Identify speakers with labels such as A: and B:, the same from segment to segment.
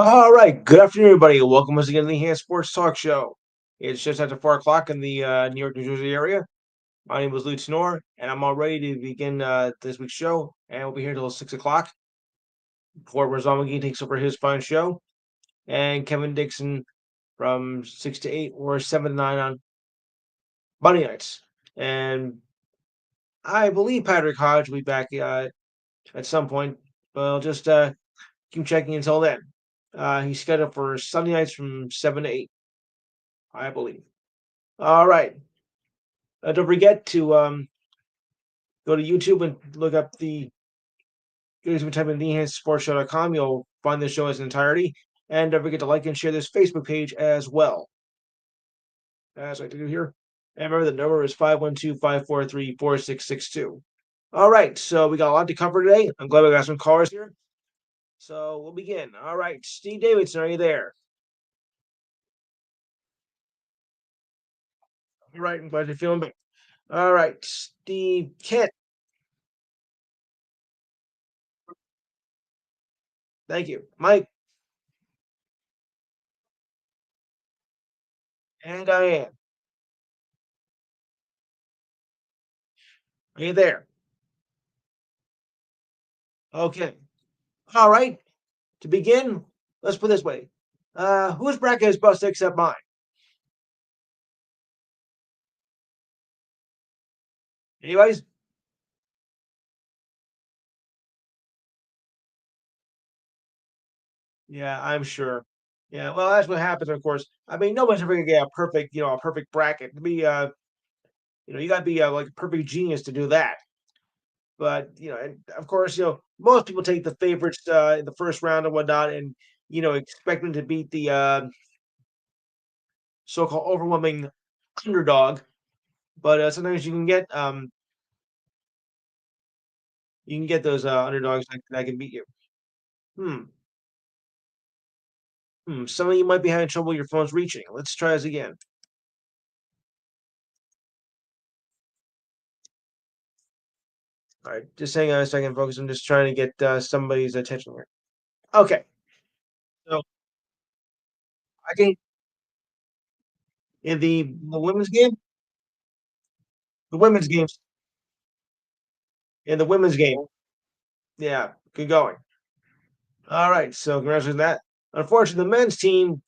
A: All right. Good afternoon, everybody. Welcome once again to the Enhanced Sports Talk Show. It's just after 4 o'clock in the New York, New Jersey area. My name is Lou Tenor, and I'm all ready to begin this week's show. And we'll be here until 6 o'clock before Razan McGee takes over his fine show. And Kevin Dixon from 6 to 8 or 7 to 9 on Monday nights. And I believe Patrick Hodge will be back at some point, but I'll just keep checking until then. He's scheduled for Sunday nights from 7 to 8, I believe. All right. Don't forget to go to YouTube and look up the. You can type in theenhancedsportshow.com. You'll find the show as an entirety. And don't forget to like and share this Facebook page as well, as I do here. And remember, the number is 512-543-4662. All right. So we got a lot to cover today. I'm glad we got some callers here. So we'll begin. All right. Steve Davidson, are you there? All right. I'm glad you're feeling better. All right. Steve Kent. Thank you. Mike and Diane. Are you there? Okay. All right. To begin, let's put it this way. Whose bracket is best except mine? Anybody's? Yeah, I'm sure. Yeah, well, that's what happens, of course. I mean, nobody's ever gonna get a perfect bracket. To be, you gotta be like a perfect genius to do that. But and of course, most people take the favorites in the first round and whatnot, and expect them to beat the so-called overwhelming underdog. But sometimes you can get those underdogs that can beat you. Hmm. Some of you might be having trouble with your phone's reaching. Let's try this again. All right, just hang on a second, folks. I'm just trying to get somebody's attention here. Okay, so I can in the women's game, the women's games in the women's game. Yeah, good going. All right, so congratulations on that. Unfortunately, the men's team,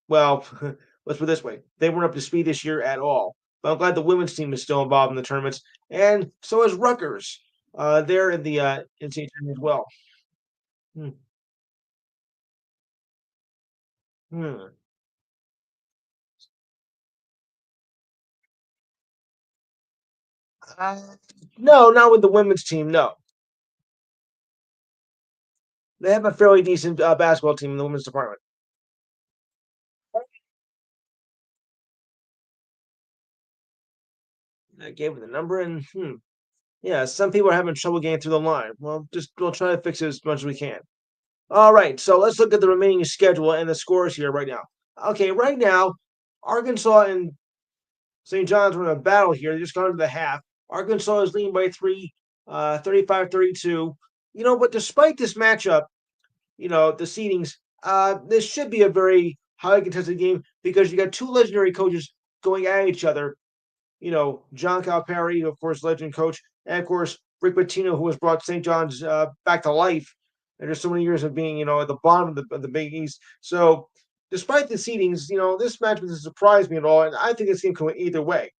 A: well, let's put it this way: they weren't up to speed this year at all. But I'm glad the women's team is still involved in the tournaments, and so is Rutgers. They're in the NCAA tournament as well. Hmm. Hmm. No, not with the women's team. No, they have a fairly decent basketball team in the women's department. I gave her the number, and yeah, some people are having trouble getting through the line. Well, we'll try to fix it as much as we can. All right, so let's look at the remaining schedule and the scores here right now. Okay, right now, Arkansas and St. John's are in a battle here. They just gone to the half. Arkansas is leading by 3, 35-32. But despite this matchup, the seedings, this should be a very highly contested game because you got two legendary coaches going at each other. John Calipari, of course, legend coach, and of course Rick Pitino, who has brought St. John's back to life after so many years of being, at the bottom of the Big East. So, despite the seedings, this match doesn't surprise me at all, and I think this game can go either way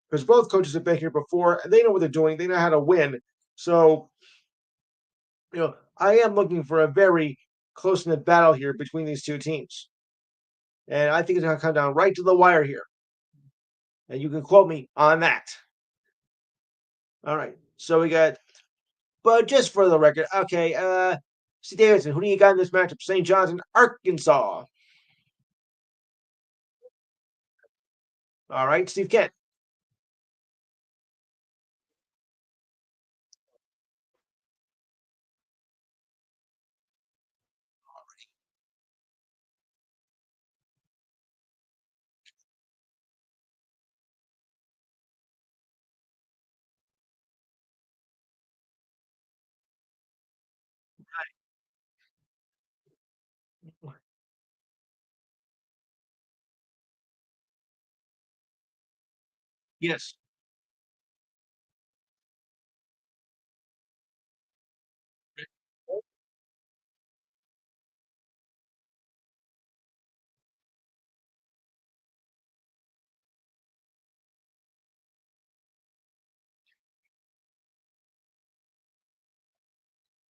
A: because both coaches have been here before and they know what they're doing. They know how to win. So, I am looking for a very close knit battle here between these two teams, and I think it's going to come down right to the wire here. And you can quote me on that. All right. So we got, but just for the record, okay. Steve Davidson, who do you got in this matchup? St. John's and Arkansas. All right, Steve Kent. Yes.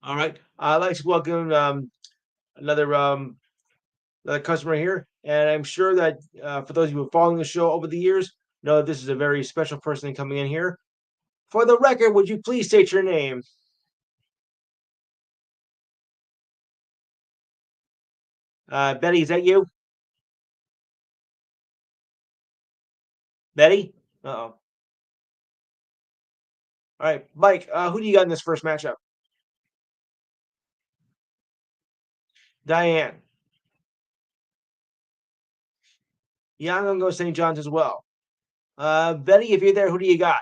A: All right. I'd like to welcome another another customer here, and I'm sure that for those of you who are following the show over the years, know this is a very special person coming in here. For the record, would you please state your name? Betty, is that you? Betty? Uh-oh. All right, Mike, who do you got in this first matchup? Diane. Yeah, I'm gonna go St. John's as well. Betty, if you're there, who do you got?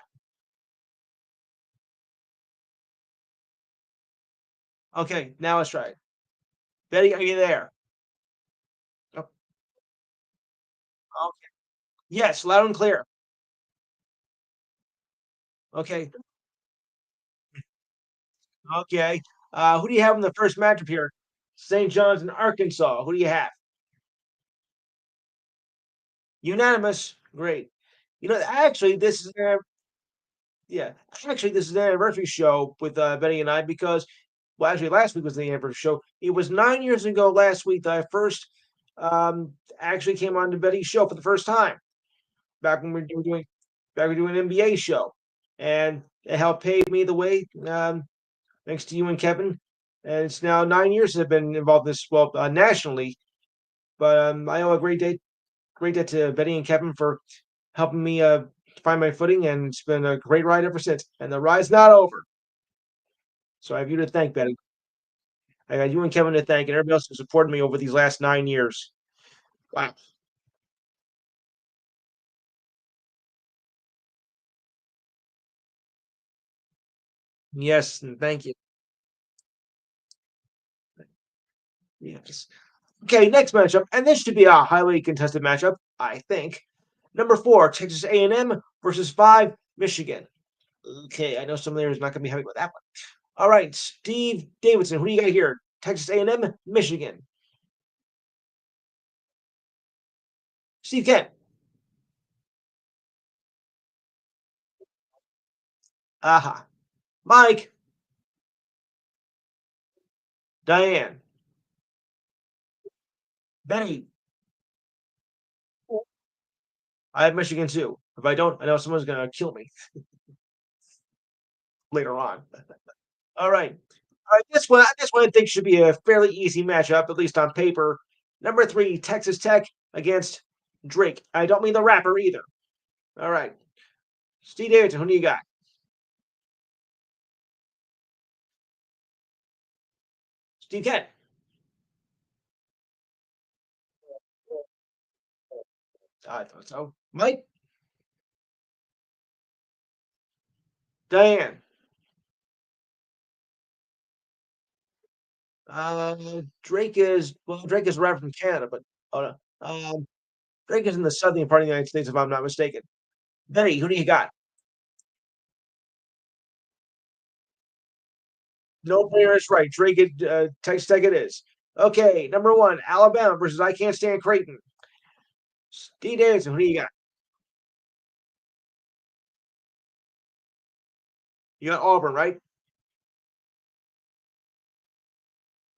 A: Okay, now let's try it. Betty, are you there? Oh, okay. Yes, loud and clear. Okay. Okay. Who do you have in the first matchup here? St. John's and Arkansas. Who do you have? Unanimous. Great. Actually, yeah, actually, this is an anniversary show with Betty and I because, well, actually, last week was the anniversary show. It was 9 years ago last week that I first actually came on to Betty's show for the first time. Back when we were doing, back when we were doing an NBA show, and it helped pave me the way. Thanks to you and Kevin, and it's now 9 years since I've been involved in this, well, nationally. But I owe a great debt to Betty and Kevin for helping me find my footing, and it's been a great ride ever since. And the ride's not over. So I have you to thank, Betty. I got you and Kevin to thank, and everybody else who supported me over these last 9 years. Wow. Yes, and thank you. Yes. Okay, next matchup, and this should be a highly contested matchup, I think. Number 4, Texas A&M versus 5, Michigan. Okay, I know some of there is not going to be happy with that one. All right, Steve Davidson, who do you got here? Texas A&M, Michigan. Steve Kent. Aha. Mike. Diane. Benny. I have Michigan too. If I don't, I know someone's going to kill me later on. All right. All right. This one I think should be a fairly easy matchup, at least on paper. Number 3, Texas Tech against Drake. I don't mean the rapper either. All right. Steve Davidson, who do you got? Steve Kent. I thought so. Mike. Diane. Drake is, well, Drake is a rapper from Canada, but oh, no. Um, Drake is in the southern part of the United States, if I'm not mistaken. Benny, who do you got? No player is right. Drake, Texas Tech it is. Okay, number one, Alabama versus I Can't Stand Creighton. Steve Davidson, who do you got? You got Auburn, right?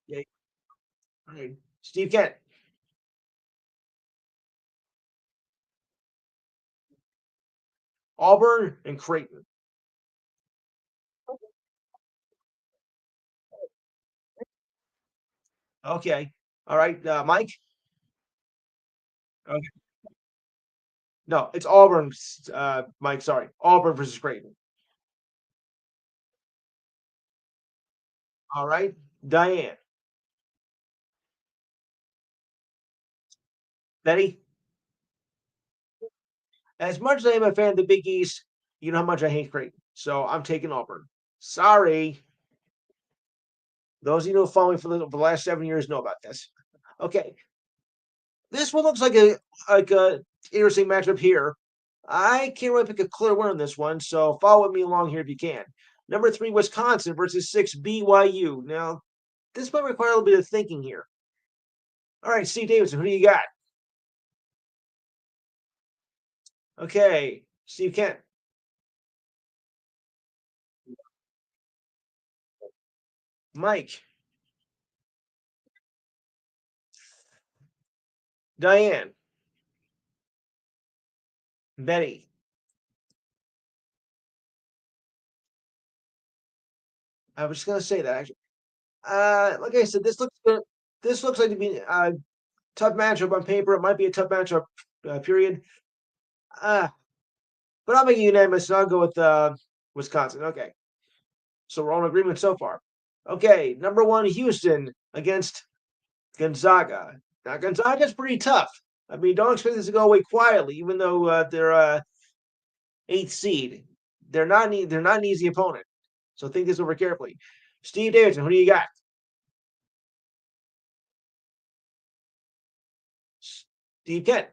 A: Yeah. All right. Steve Kent, Auburn, and Creighton. Okay. All right. Mike? Okay. No, it's Auburn, Mike. Sorry. Auburn versus Creighton. All right. Diane. Betty? As much as I am a fan of the Big East, you know how much I hate Creighton. So I'm taking Auburn. Sorry. Those of you who follow me for the last 7 years know about this. Okay. This one looks like a interesting matchup here. I can't really pick a clear winner in this one, so follow me along here if you can. Number three, Wisconsin versus six BYU. Now, this might require a little bit of thinking here. All right, Steve Davidson, who do you got? Okay, Steve Kent, Mike, Diane, Betty. I was just gonna say that actually. Like I said, this looks good. This looks like to be a tough matchup on paper. It might be a tough matchup, period. Uh, but I'll make it unanimous, and I'll go with Wisconsin. Okay, so we're all in agreement so far. Okay, number one, Houston against Gonzaga. Now Gonzaga's pretty tough. I mean, don't expect this to go away quietly, even though they're eighth seed. They're not an easy opponent. So think this over carefully. Steve Davidson, who do you got? Steve Kent.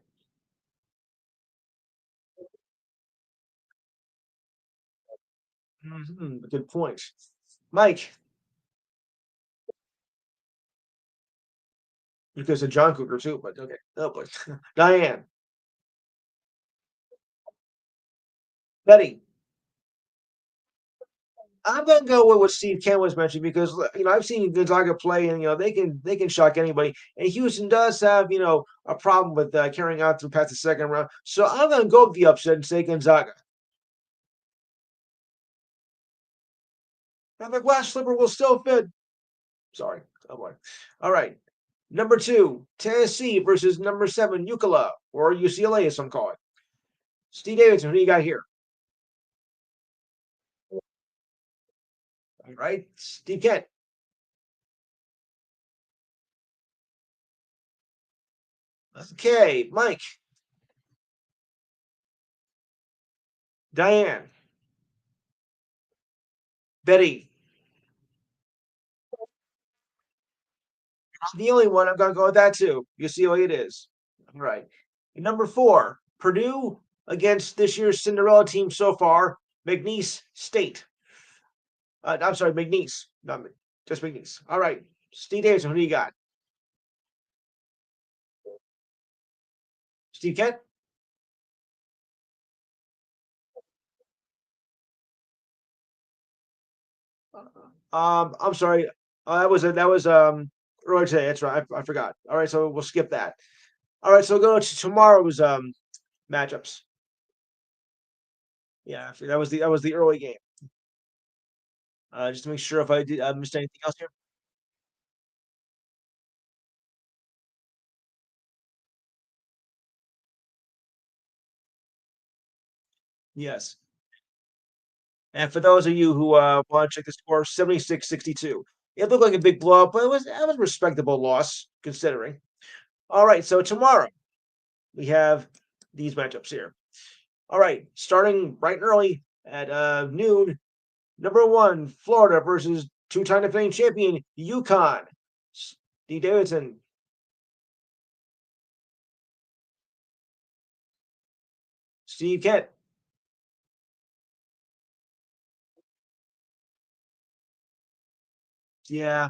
A: Good point. Mike, because of John Cougar too, but okay. Oh boy. Diane. Betty. I'm gonna go with what Steve Kent was mentioning because I've seen Gonzaga play and they can shock anybody. And Houston does have a problem with carrying out through past the second round. So I'm gonna go with the upset and say Gonzaga. Now the glass slipper will still fit. Sorry. Oh boy. All right. Number two, Tennessee versus number seven, UCLA, or UCLA as some call it. Steve Davidson, who do you got here? All right. Steve Kent. Okay. Mike. Diane. Betty. The only one I'm gonna go with that too. UCLA it is. All right. And number four, Purdue against this year's Cinderella team so far, McNeese State. I'm sorry, McNeese, not just McNeese. All right. Steve Davidson, who do you got? Steve Kent? I'm sorry. That was earlier today. That's right. I forgot. All right, so we'll skip that. All right, so we'll go to tomorrow's matchups. Yeah, that was the early game. Just to make sure if I did missed anything else here. Yes. And for those of you who want to check the score, 76-62. It looked like a big blow up, but it was a respectable loss considering. All right, so tomorrow we have these matchups here. All right, starting bright and early at noon. Number one, Florida versus two-time defending champion UConn. Steve Davidson. Steve Kent. Yeah.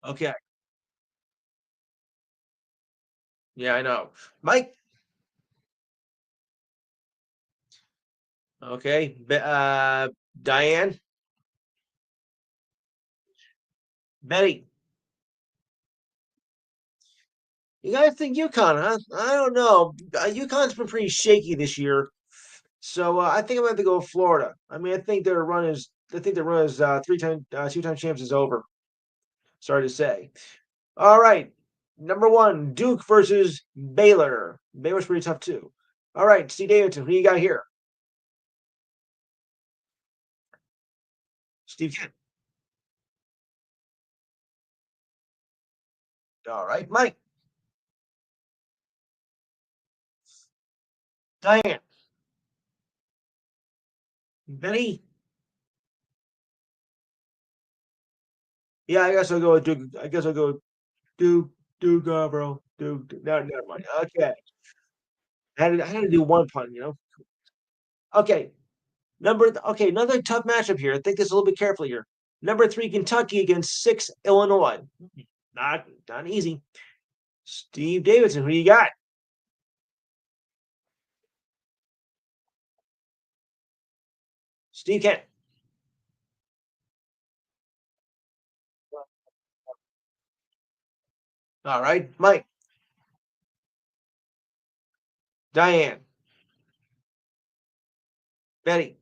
A: Okay. Yeah, I know. Mike. Okay. Diane. Betty. You guys think UConn, huh? I don't know. UConn's been pretty shaky this year, so I think I'm going to go with Florida. I mean, I think their run is. I think their run is two-time champs is over. Sorry to say. All right, number one, Duke versus Baylor. Baylor's pretty tough too. All right, Steve Davidson, who you got here? Steve Kent. All right, Mike. Diane. Benny. Yeah, I guess I'll go with Duke. I guess I'll go with Duke. Duke, bro. Duke. No, never mind. Okay. I had to do one pun. Okay. Okay, another tough matchup here. Think this a little bit carefully here. Number three, Kentucky against six, Illinois. Not easy. Steve Davidson, who you got? Steve Kent. All right, Mike. Diane. Betty.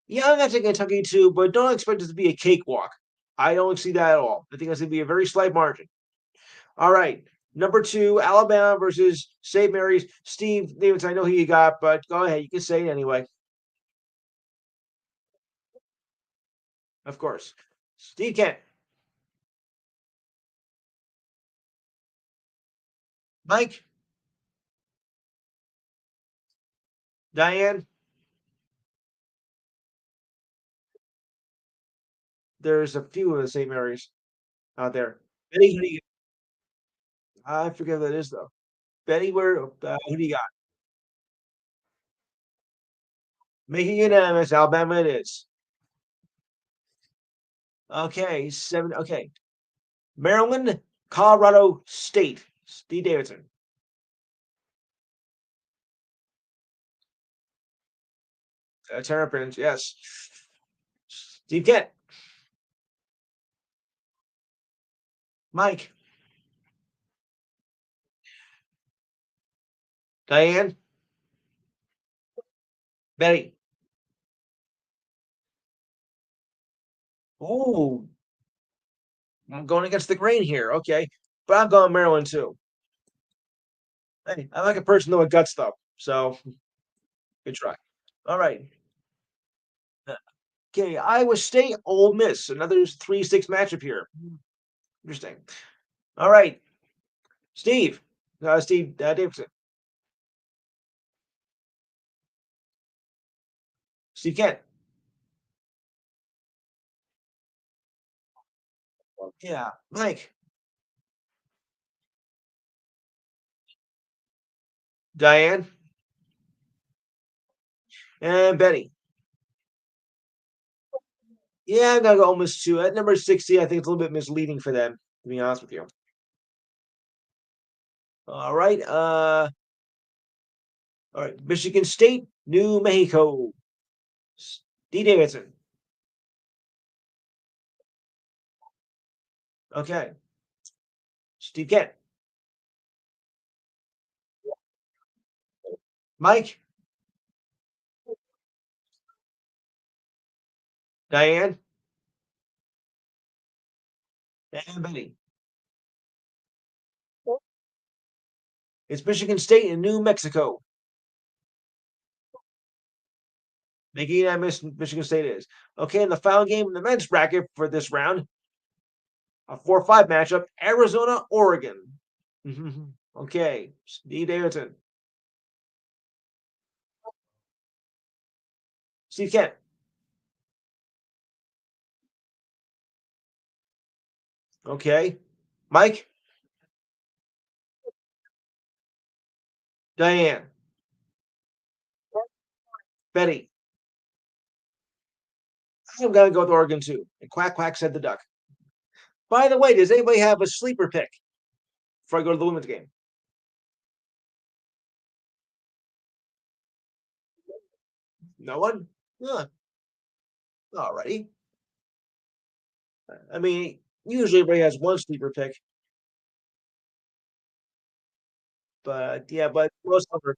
A: Yeah, I'm gonna take Kentucky too, but don't expect it to be a cakewalk. I don't see that at all. I think it's gonna be a very slight margin. All right. Number two, Alabama versus St. Mary's. Steve Davidson, I know who you got, but go ahead. You can say it anyway. Of course. Steve Kent. Mike. Diane. There's a few of the St. Mary's out there. Betty, I forget what that is though. Betty, who do you got? Making it unanimous, Alabama it is. Okay, seven. Okay, Maryland, Colorado State. Steve Davidson. Terrapins, yes. Steve Kent. Mike. Diane. Betty. Oh, I'm going against the grain here. Okay, but I'm going Maryland too. Hey, I like a person with guts though, so good try. All right. Okay, Iowa State, Ole Miss, another 3-6 matchup here. Interesting. All right, Steve Davidson, Steve Kent. Yeah, Mike, Diane, and Betty. Yeah, I'm gonna go Ole Miss too. At number 60, I think it's a little bit misleading for them, to be honest with you. All right, all right, Michigan State, New Mexico. Steve Davidson. Okay, Steve Kent, Mike, Diane, and Betty. It's Michigan State and New Mexico. Making that Michigan State is. Okay, and the final game in the men's bracket for this round, a 4-5 matchup, Arizona, Oregon. Okay, Steve Davidson. Steve Kent. Okay. Mike, Diane, Betty. I'm gonna go with Oregon too. And quack quack said the duck. By the way, does anybody have a sleeper pick before I go to the women's game? No one? Huh. Alrighty. I mean, usually everybody has one sleeper pick, but yeah, but most of them are,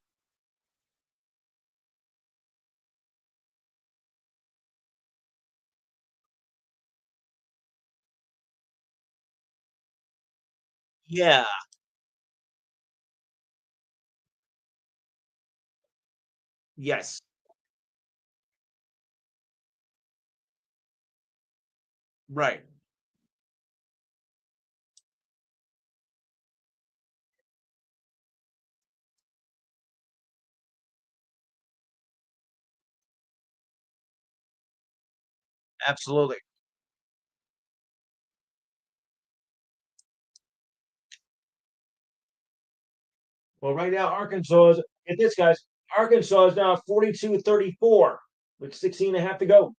A: yeah, yes, right, absolutely. Well, right now, Arkansas is, get this, guys, Arkansas is now 42-34 with 16 and a half to go.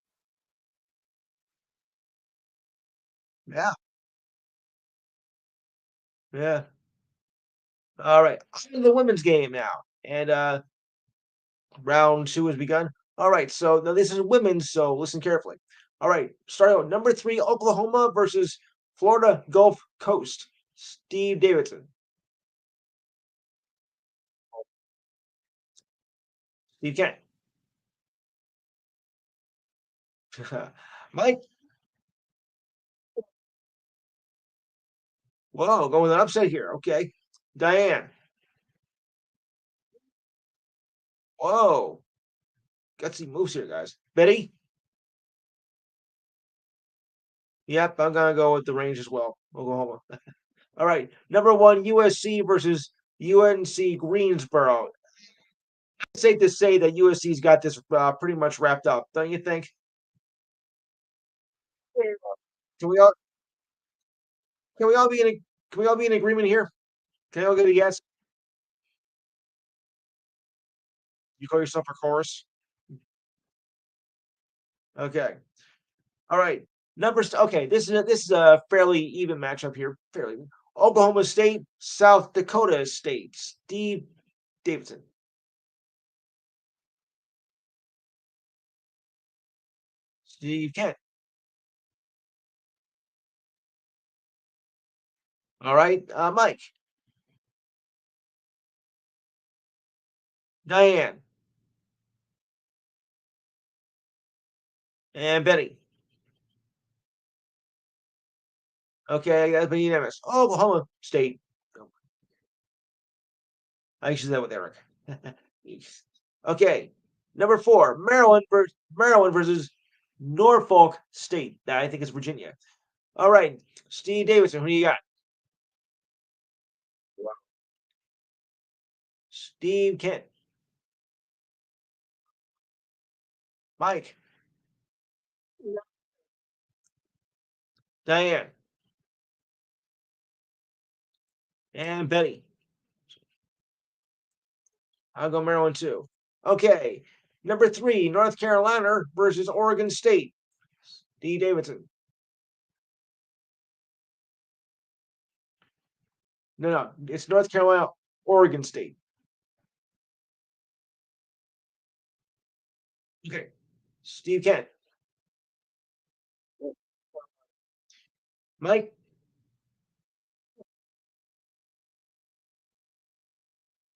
A: Yeah, yeah. All right, on to the women's game now. And round two has begun. All right, so now this is women's, so listen carefully. All right, starting out number three, Oklahoma versus Florida Gulf Coast. Steve Davidson. Steve Kent. Mike. Whoa, going with an upset here. Okay. Diane. Whoa. Gutsy moves here, guys. Betty. Yep, I'm gonna go with the range as well. Oklahoma. All right. Number one, USC versus UNC Greensboro. It's safe to say that USC's got this pretty much wrapped up, don't you think? Can we all can we all be in a, can we all be in agreement here? Can I all get a yes? You call yourself a chorus? Okay. All right. Numbers. Okay. This is a fairly even matchup here. Fairly. Oklahoma State, South Dakota State. Steve Davidson. Steve Kent. All right. Mike. Diane. And Betty. Okay. That's been unanimous. Oklahoma State. I should say that with Eric. Okay. Number four, Maryland versus Norfolk State. That I think is Virginia. All right. Steve Davidson, who do you got? Steve Kent. Mike. Diane. And Betty. I'll go Maryland too. Okay. Number three, North Carolina versus Oregon State. D. Davidson. No, no, it's North Carolina, Oregon State. Okay. Steve Kent. Mike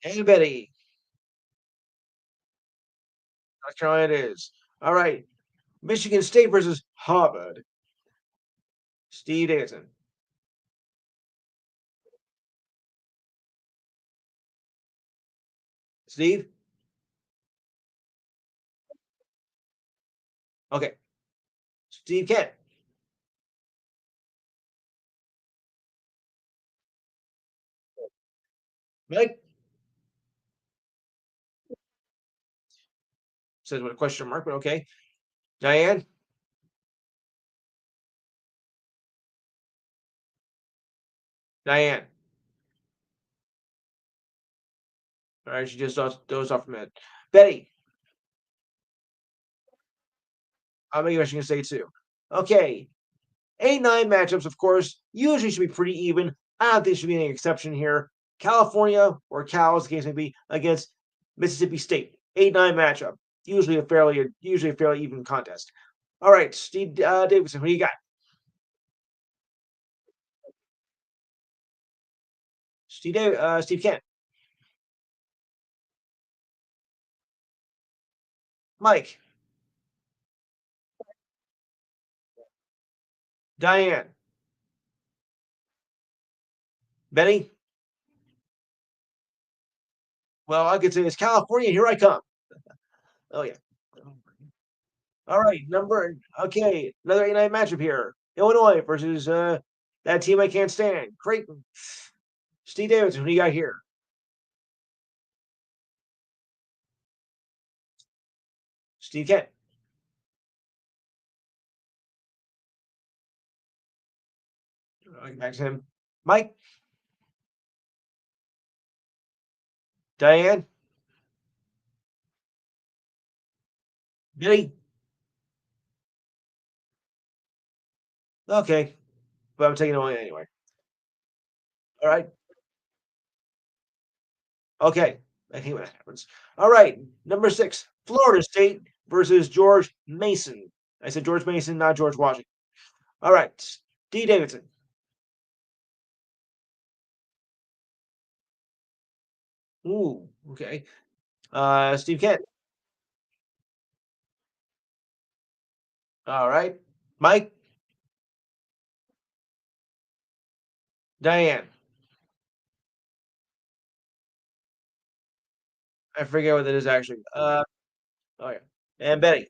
A: and Betty. North Carolina it is. All right. Michigan State versus Harvard. Steve Davidson. Steve? Okay. Steve Kent. Mike says with a question mark, but okay. Diane Diane. All right, she just dozed off from it. Betty. I'm making sure you can say two. Okay. 8-9 matchups, of course, usually should be pretty even. I don't think there should be any exception here. California, or Cal, as the case may be, against Mississippi State. 8-9 matchup. Usually a fairly even contest. All right, Steve Davidson, who do you got? Steve Kent. Mike. Diane. Benny. Well, I could say it's California. Here I come. Oh yeah. All right, okay, another 8-9 matchup here. Illinois versus that team I can't stand. Creighton. Steve Davidson, who do you got here? Steve Kent. Back to him. Mike. Diane. Billy. Okay, but I'm taking Illinois anyway. All right. Okay. I hate when that happens. All right. Number 6, Florida State versus George Mason. I said George Mason, not George Washington. All right. D. Davidson. Ooh, okay. Steve Kent. All right. Mike. Diane. I forget what that is actually. Oh yeah. And Betty.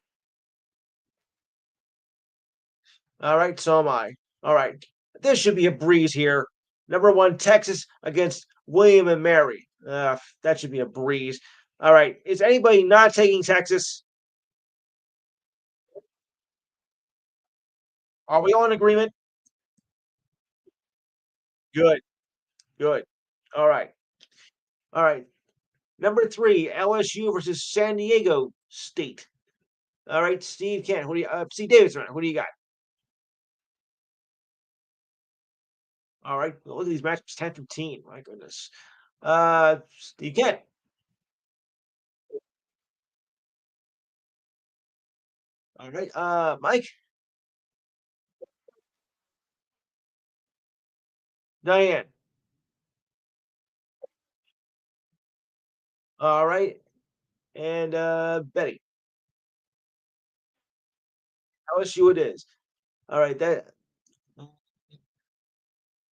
A: All right, so am I. All right. This should be a breeze here. Number 1, Texas against William and Mary. That should be a breeze. All right. Is anybody not taking Texas? Are we all in agreement? Good. Good. All right. All right. Number 3, LSU versus San Diego State. All right, Steve Kent. Who do you? Steve Davidson. Who do you got? All right. Look at these matchups. 10-15. My goodness. Steve Kent. All right. Mike. Diane. All right. And Betty. LSU it is. All right. That.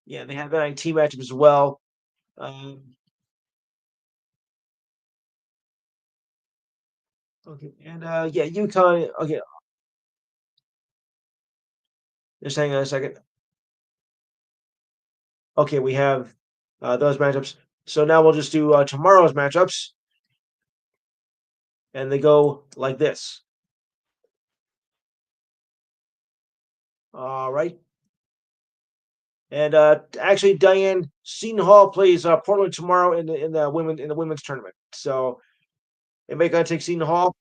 A: Yeah, they have NIT matchup as well. Okay. And yeah, UConn. Okay. Just hang on a second. Okay, we have those matchups. So now we'll just do tomorrow's matchups, and they go like this. All right. And actually, Diane Seton Hall plays Portland tomorrow in the women's tournament. So anybody gonna take Seton Hall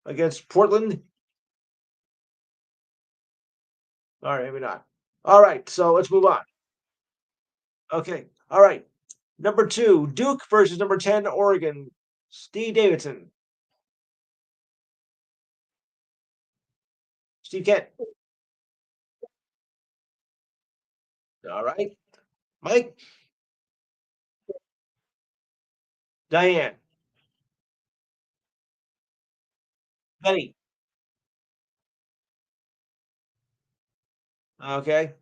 A: against Portland? All right, maybe not. All right, so let's move on. Okay, all right. Number 2, Duke versus number 10, Oregon. Steve Davidson. Steve Kent. All right. Mike. Diane. Benny. Okay.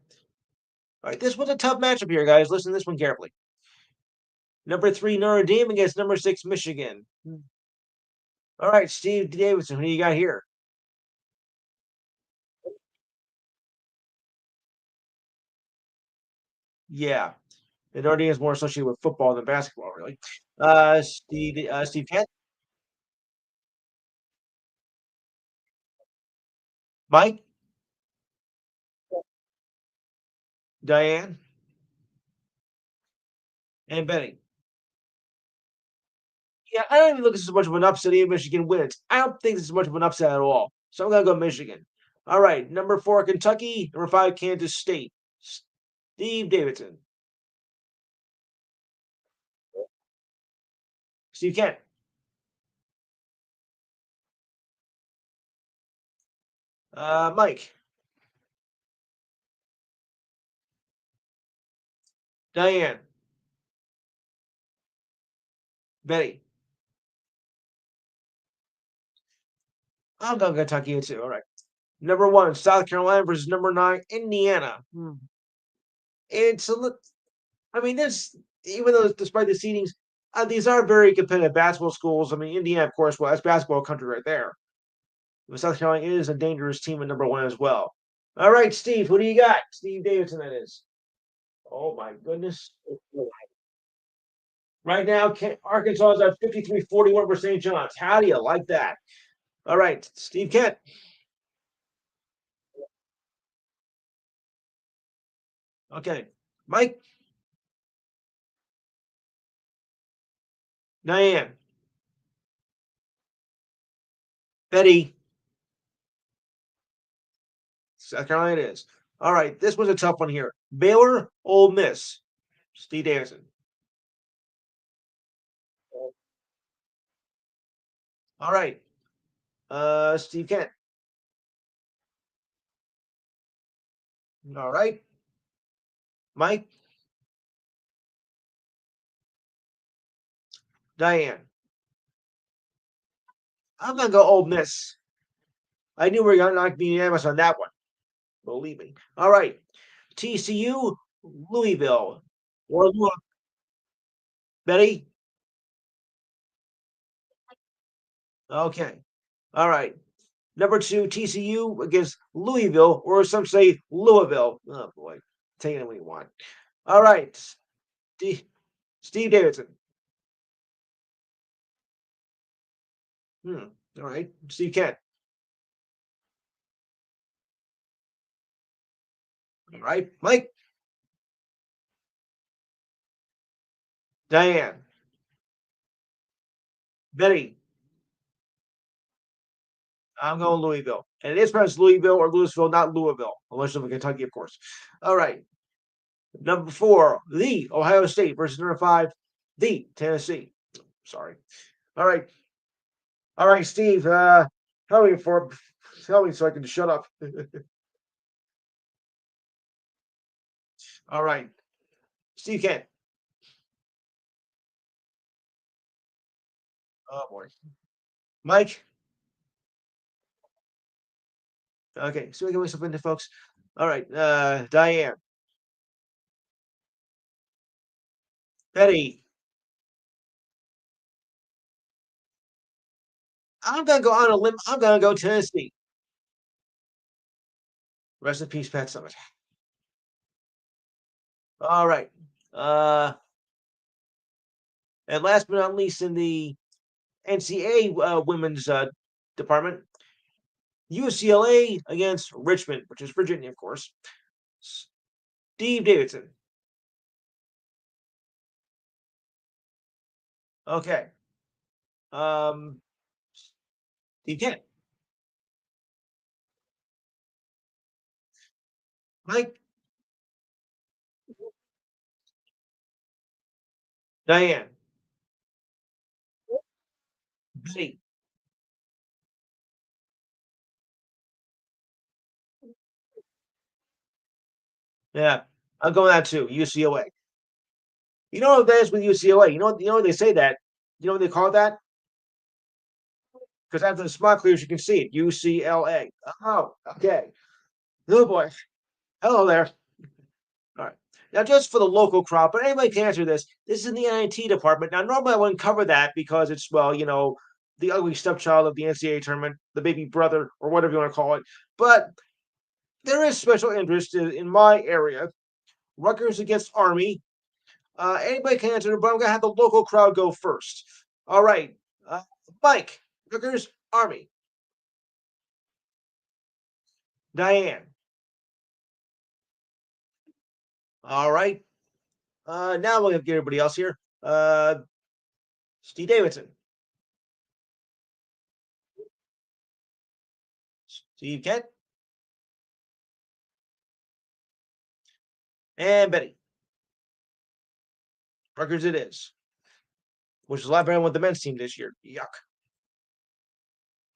A: All right, this was a tough matchup here, guys. Listen to this one carefully. Number 3, Notre Dame against number 6, Michigan. All right, Steve Davidson, who do you got here? Yeah, and Notre Dame is more associated with football than basketball, really. Steve Kent, Mike, Diane. and Benny. Yeah, I don't even look at this as much of an upset. Even Michigan wins. I don't think this is much of an upset at all. So I'm gonna go Michigan. All right, number 4, Kentucky. Number 5, Kansas State. Steve Davidson. Steve Kent. Mike. Diane. Betty. I'm going Kentucky too. All right. Number 1, South Carolina versus number 9, Indiana. It's a look. I mean, this even though despite the seedings, these are very competitive basketball schools. I mean, Indiana, of course, well, that's basketball country right there. But South Carolina is a dangerous team at number 1 as well. All right, Steve, who do you got? Steve Davidson, that is. Oh my goodness. Right now, Arkansas is at 53-41 for St. John's. How do you like that? All right, Steve Kent. Okay, Mike, Diane, Betty, South Carolina it is. All right, this was a tough one here. Baylor, Ole Miss. Steve Davidson. All right, Steve Kent. All right, Mike, Diane. I'm gonna go Ole Miss. I knew we were not be unanimous on that one. Believe me. All right, TCU, Louisville, or Betty. Okay. All right. Number 2, TCU against Louisville, or some say Louisville. Oh boy, take it when you want. All right, Steve Davidson. Hmm. All right, Steve Kent. All right, Mike, Diane, Betty. I'm going Louisville, and it is pronounced Louisville or Louisville, not Louisville, unless you're from Kentucky, of course. All right, number 4, the Ohio State versus number 5, the Tennessee. Sorry. All right, all right, Steve. Tell me for tell me so I can shut up. All right, Steve Kent. Oh boy, Mike. Okay, so we can wait some into folks. All right, Diane, Betty. I'm gonna go on a limb. I'm gonna go Tennessee. Rest in peace, Pat Summit. All right. Uh, and last but not least, in the NCAA women's department, UCLA against Richmond, which is Virginia, of course. Steve Davidson. Okay. Um, Steve Kent. Mike. Diane. Betty. Yeah, I'm going that too. UCLA. You know what that is with UCLA? You know what they say that? You know what they call that? Because after the smog clears, you can see it. UCLA. Oh, okay. Oh boy. Hello there. All right. Now, just for the local crowd, but anybody can answer this. This is in the NIT department. Now, normally I wouldn't cover that because it's, well, the ugly stepchild of the NCAA tournament, the baby brother, or whatever you want to call it. But there is special interest in my area. Rutgers against Army. Anybody can answer, but I'm going to have the local crowd go first. All right. Uh, Mike, Rutgers, Army. Diane. All right. Now we'll get everybody else here. Steve Davidson, Steve Kent, and Betty. Rutgers it is, which is a lot better than with the men's team this year. Yuck.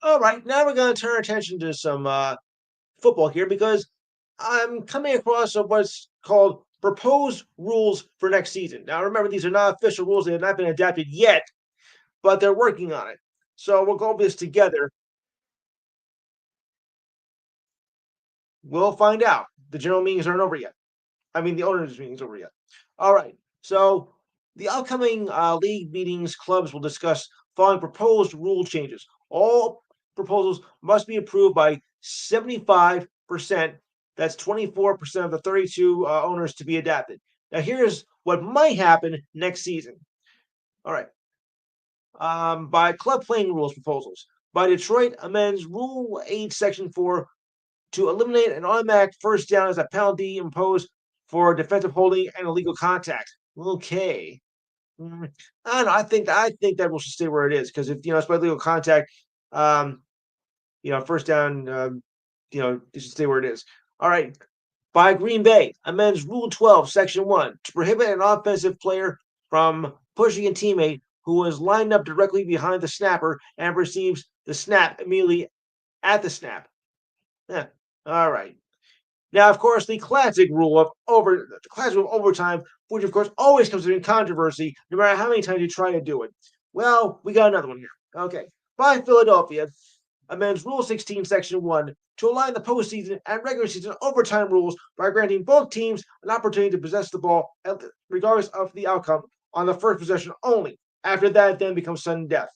A: All right, now we're going to turn our attention to some football here because I'm coming across what's called proposed rules for next season. Now, remember, these are not official rules; they have not been adapted yet, but they're working on it. So we'll go over this together. We'll find out. The general meetings aren't over yet. I mean, the owners' meetings over yet. All right. So the upcoming league meetings, clubs will discuss following proposed rule changes. All proposals must be approved by 75%. That's 24% of the 32 owners to be adapted. Now, here's what might happen next season. All right. By club playing rules proposals. By Detroit amends Rule 8, Section 4 to eliminate an automatic first down as a penalty imposed for defensive holding and illegal contact. Okay. I don't know. I think that will stay where it is because if it's by illegal contact, um, first down, it should stay where it is. All right. By Green Bay amends Rule 12, Section 1 to prohibit an offensive player from pushing a teammate who is lined up directly behind the snapper and receives the snap immediately at the snap. Yeah. All right. Now, of course, the classic rule of overtime, which of course always comes in controversy, no matter how many times you try to do it. Well, we got another one here. Okay. By Philadelphia amends Rule 16, Section 1 to align the postseason and regular season overtime rules by granting both teams an opportunity to possess the ball, regardless of the outcome, on the first possession only. After that, it then becomes sudden death.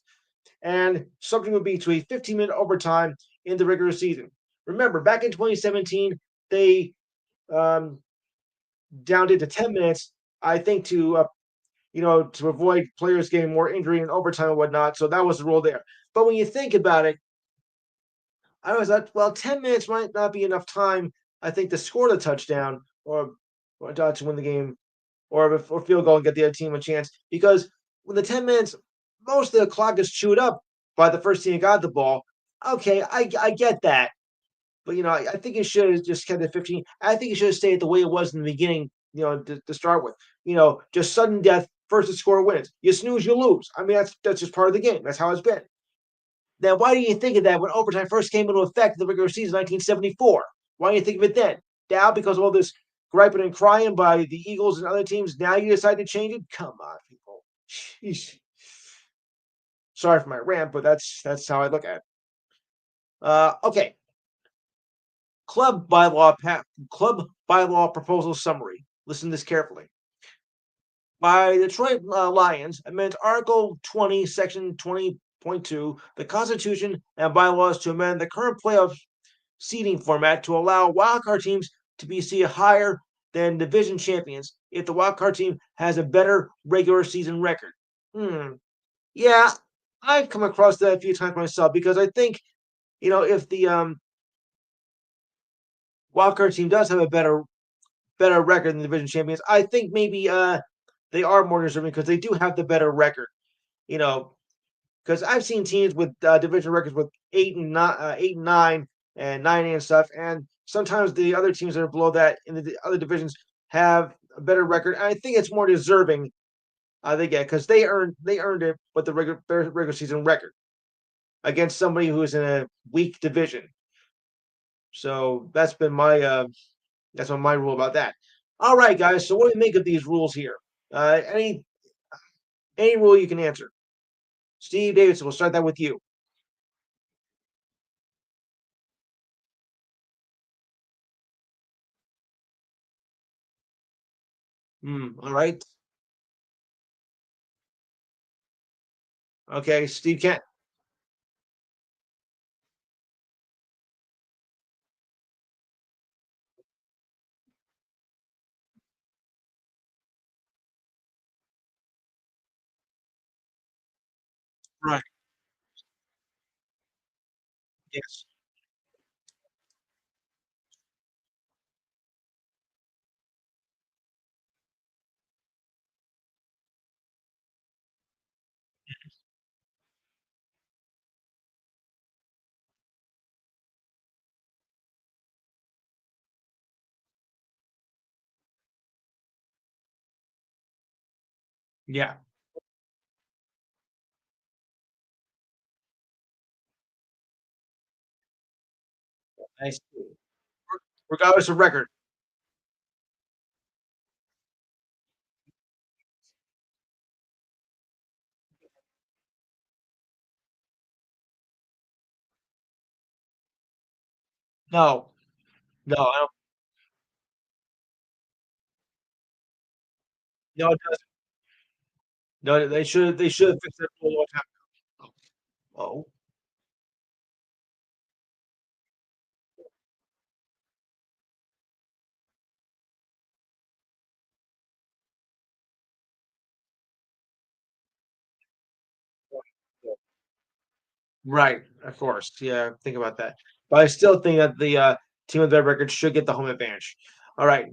A: And something would be to a 15-minute overtime in the regular season. Remember, back in 2017, they um, downed it to 10 minutes, I think, to avoid players getting more injury in overtime and whatnot. So that was the rule there. But when you think about it, I was like, well, 10 minutes might not be enough time, I think, to score the touchdown or to win the game or field goal and get the other team a chance. Because when the 10 minutes, most of the clock is chewed up by the first team that got the ball. Okay, I get that. But I think it should have just kept it 15. I think it should have stayed the way it was in the beginning, to start with. Just sudden death, first to score wins. You snooze, you lose. I mean, that's just part of the game. That's how it's been. Now, why do you think of that when overtime first came into effect in the regular season, 1974? Why do you think of it then? Now, because of all this griping and crying by the Eagles and other teams, now you decide to change it? Come on, people. Jeez. Sorry for my rant, but that's how I look at it. Okay. Club bylaw proposal summary. Listen to this carefully. By Detroit Lions amends Article 20, Section 20.2, the Constitution and bylaws to amend the current playoff seeding format to allow wildcard teams to be seeded higher than division champions if the wildcard team has a better regular season record. Yeah, I've come across that a few times myself because I think, if the wildcard team does have a better record than the division champions, I think maybe they are more deserving because they do have the better record. You know, because I've seen teams with division records with 8 and 9 and 9 and stuff, and sometimes the other teams that are below that in the other divisions have a better record. And I think it's more deserving they get because they earned it with the regular season record against somebody who is in a weak division. So that's my rule about that. All right, guys. So what do you make of these rules here? Any rule you can answer. Steve Davidson, we'll start that with you. All right. Okay, Steve Kent. Right. Yes. Yeah, I see. Regardless of record. No, no, I don't. No, it doesn't. No, they should have fixed that rule a long time ago. Oh, right, of course. Yeah, think about that. But I still think that the team with better record should get the home advantage. All right,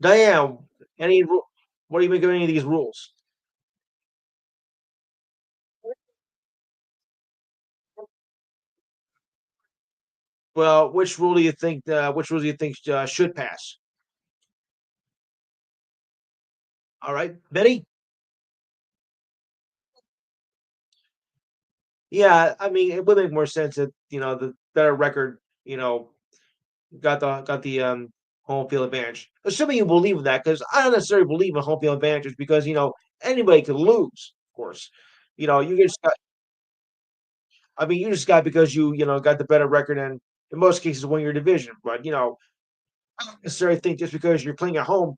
A: Diane, any what do you make of any of these rules? Well, which rule do you think? Which rules do you think should pass? All right, Betty. Yeah, I mean, it would make more sense that the better record, got the home field advantage. Assuming you believe in that, because I don't necessarily believe in home field advantages because anybody could lose, of course. You just got. I mean, you just got because you got the better record and in most cases win your division. But I don't necessarily think just because you're playing at home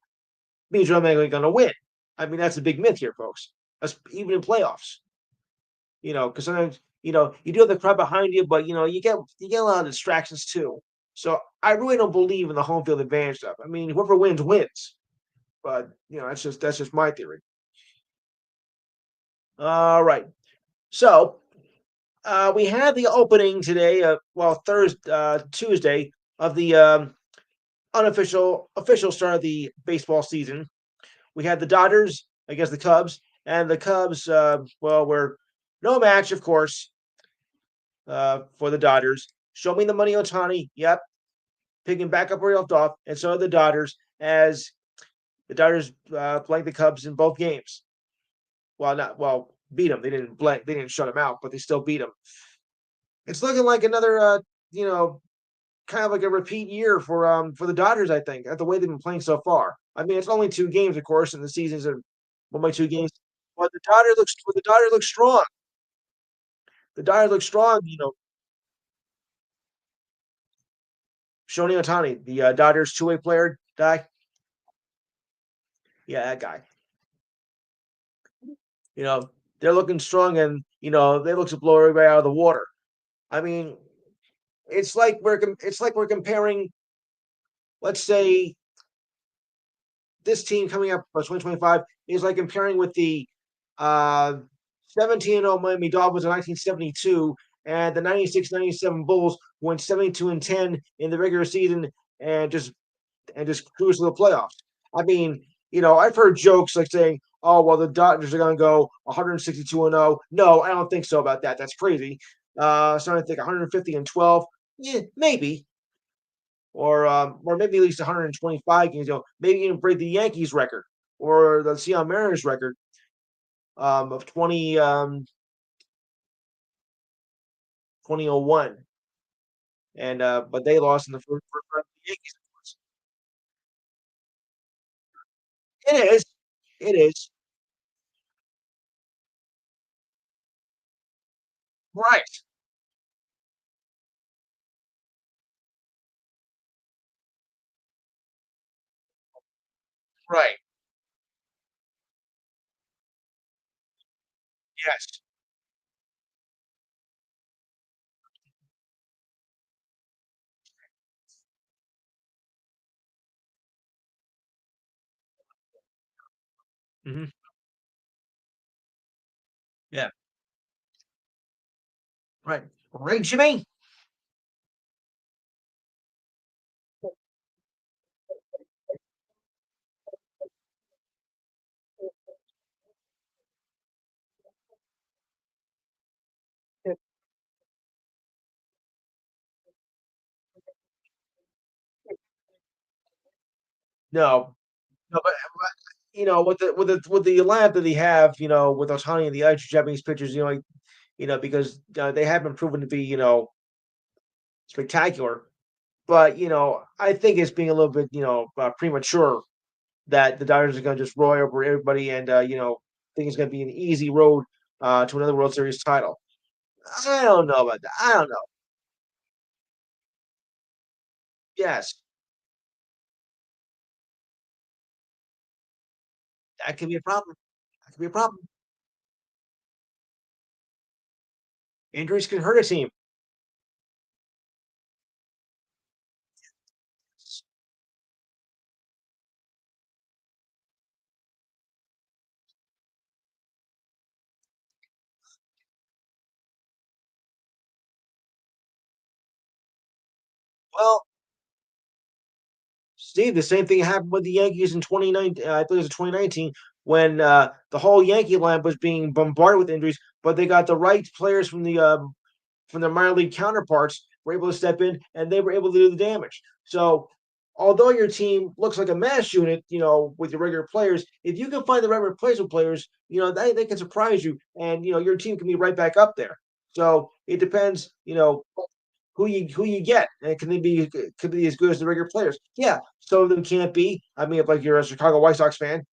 A: means you're automatically going to win. I mean, that's a big myth here, folks. That's even in playoffs. Because sometimes you do have the crowd behind you, but you get a lot of distractions too. So I really don't believe in the home field advantage stuff. I mean, whoever wins wins, but that's just my theory. All right, so we had the opening today, well Thursday, Tuesday of the unofficial official start of the baseball season. We had the Dodgers against the Cubs, and the Cubs, well, were no match, of course, for the Dodgers. Show me the money, Otani. Yep, picking back up where he left off, and so are the Dodgers, as the Dodgers blanked the Cubs in both games. Well, not well, beat them. They didn't shut them out, but they still beat them. It's looking like another, you know, kind of like a repeat year for the Dodgers. I think at the way they've been playing so far. I mean, it's only 2 games, of course, and the seasons are only 2 games. But the Dodgers look strong. The Dodgers look strong. Shoni Otani, the Dodgers two-way player, guy. Yeah, that guy. You know, they're looking strong, and they look to blow everybody out of the water. I mean, it's like we're comparing, let's say, this team coming up for 2025 is like comparing with the uh 17-0 Miami Dolphins in 1972 and the 96-97 Bulls who went 72-10 in the regular season and just cruise to the playoffs. I mean, I've heard jokes like saying, "Oh, well, the Dodgers are going to go 162-0." No, I don't think so about that. That's crazy. So I think 150-12. Yeah, maybe, or maybe at least 125 games. Maybe even break the Yankees record or the Seattle Mariners record of 2001. And but they lost in the first round to the Yankees. Of course. It is. It is. Right. Right. Yes. Hmm. Yeah. Right. Right, Jimmy. No. No, but with the lineup that they have, with Otani and the other Japanese pitchers, because they have been proven to be, spectacular. But I think it's being a little bit, premature that the Dodgers are going to just roll over everybody, and think it's going to be an easy road to another World Series title. I don't know about that. I don't know. Yes, that could be a problem. That could be a problem. Injuries can hurt a team. Well, Steve, the same thing happened with the Yankees in 2019. I believe it was 2019 when the whole Yankee lineup was being bombarded with injuries, but they got the right players from their minor league counterparts were able to step in and they were able to do the damage. So, although your team looks like a mass unit, with your regular players, if you can find the right replacement players, they can surprise you, and your team can be right back up there. So it depends, who you get, and can they be could be as good as the regular players? Yeah, some of them can't be. I mean, if like you're a Chicago White Sox fan,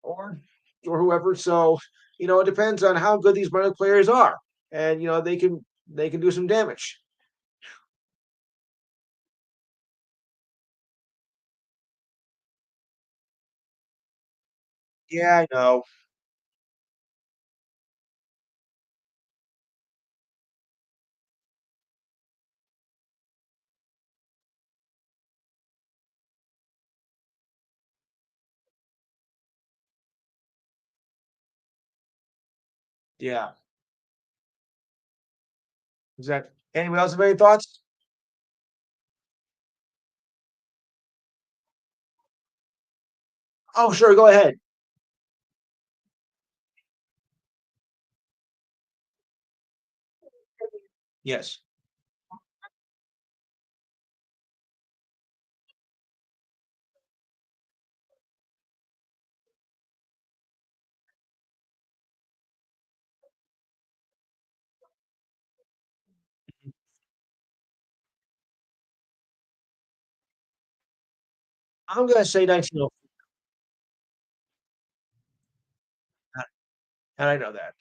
A: or or whoever. So it depends on how good these minor players are, and they can do some damage. Yeah, I know. Yeah, exactly. Anyone else have any thoughts? Oh, sure. Go ahead. Yes, I'm gonna say 1904, and I know that.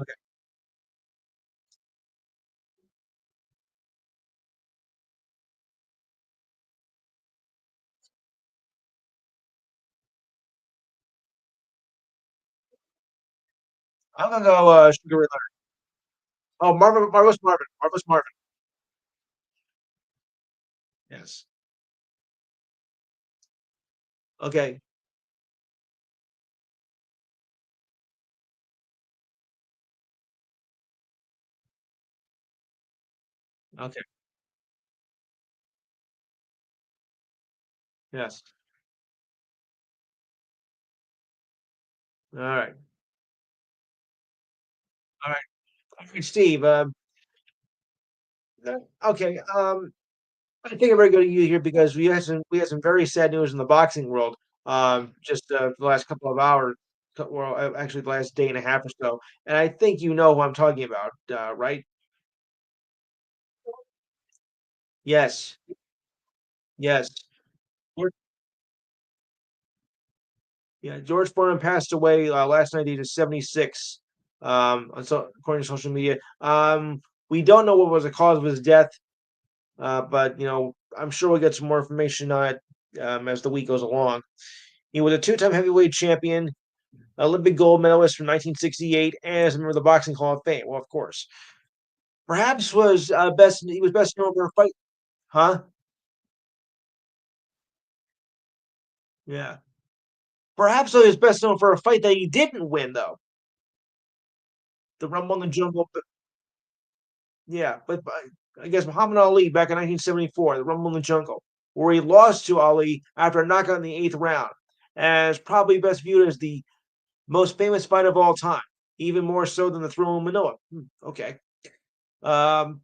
A: Okay, I'm gonna go. Sugar Ray Leonard. Oh, Marvelous Marvin. Yes. Okay. Okay. Yes. All right. All right. All right, Steve. Okay. I think I'm very good at you here because we had some very sad news in the boxing world. Just the last couple of hours, well, actually the last day and a half or so, and I think you know who I'm talking about, right? Yes, yes. George- Yeah, George Foreman passed away last night, age 76. So according to social media, we don't know what was the cause of his death, but I'm sure we'll get some more information on it as the week goes along. He was a two-time heavyweight champion, Olympic gold medalist from 1968, and is a member of the Boxing Hall of Fame. Well, of course. Perhaps he was best known for a fight, huh? Yeah. Perhaps though he was best known for a fight that he didn't win, though. The Rumble in the Jungle. Yeah, but I guess Muhammad Ali back in 1974, the Rumble in the Jungle, where he lost to Ali after a knockout in the eighth round, and is probably best viewed as the most famous fight of all time, even more so than the Throne in Manila. Okay. Um,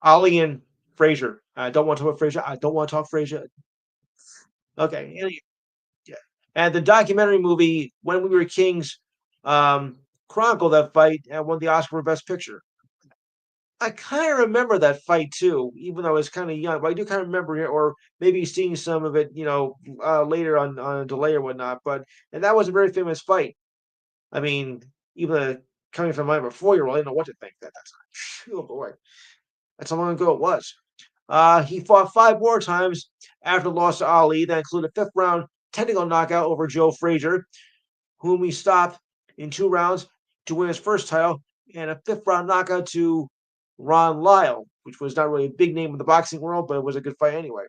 A: Ali and Frazier. I don't want to talk about Frazier. I don't want to talk Frazier. Okay. Yeah. And the documentary movie When We Were Kings chronicled that fight and won the Oscar for Best Picture. I kind of remember that fight too, even though I was kind of young. But I do kind of remember it, or maybe seeing some of it, later on a delay or whatnot. And that was a very famous fight. I mean, even coming from my 4-year-old, I didn't know what to think at that time. Oh boy, that's how long ago it was. He fought 5 more times after the loss to Ali. That included a fifth round technical knockout over Joe Frazier, whom he stopped in 2 rounds to win his first title, and a fifth round knockout to Ron Lyle, which was not really a big name in the boxing world, but it was a good fight anyway.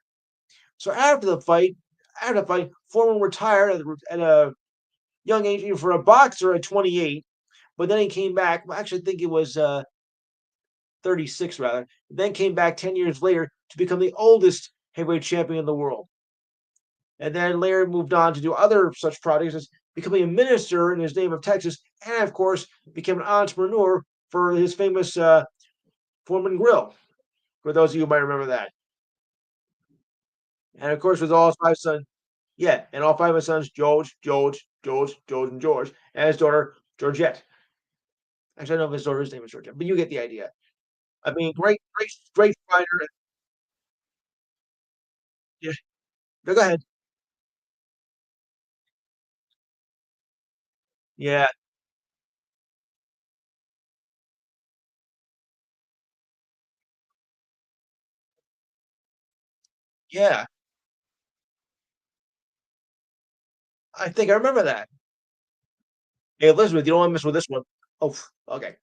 A: So after the fight, Foreman retired at a young age, even for a boxer at 28. But then he came back. Well, actually, I think it was 36 rather. Then came back 10 years later to become the oldest heavyweight champion in the world. And then Larry moved on to do other such projects as becoming a minister in his native Texas, and of course became an entrepreneur for his famous Foreman Grill. For those of you who might remember that, and of course with all his 5 sons, yeah, and all 5 of his sons, George, and George, and his daughter Georgette. Actually, I don't know if his daughter's name is Georgette, but you get the idea. I mean, great fighter. Yeah, no, go ahead. Yeah, yeah. I think I remember that. Hey, Elizabeth, you don't want to mess with this one. Oh, okay.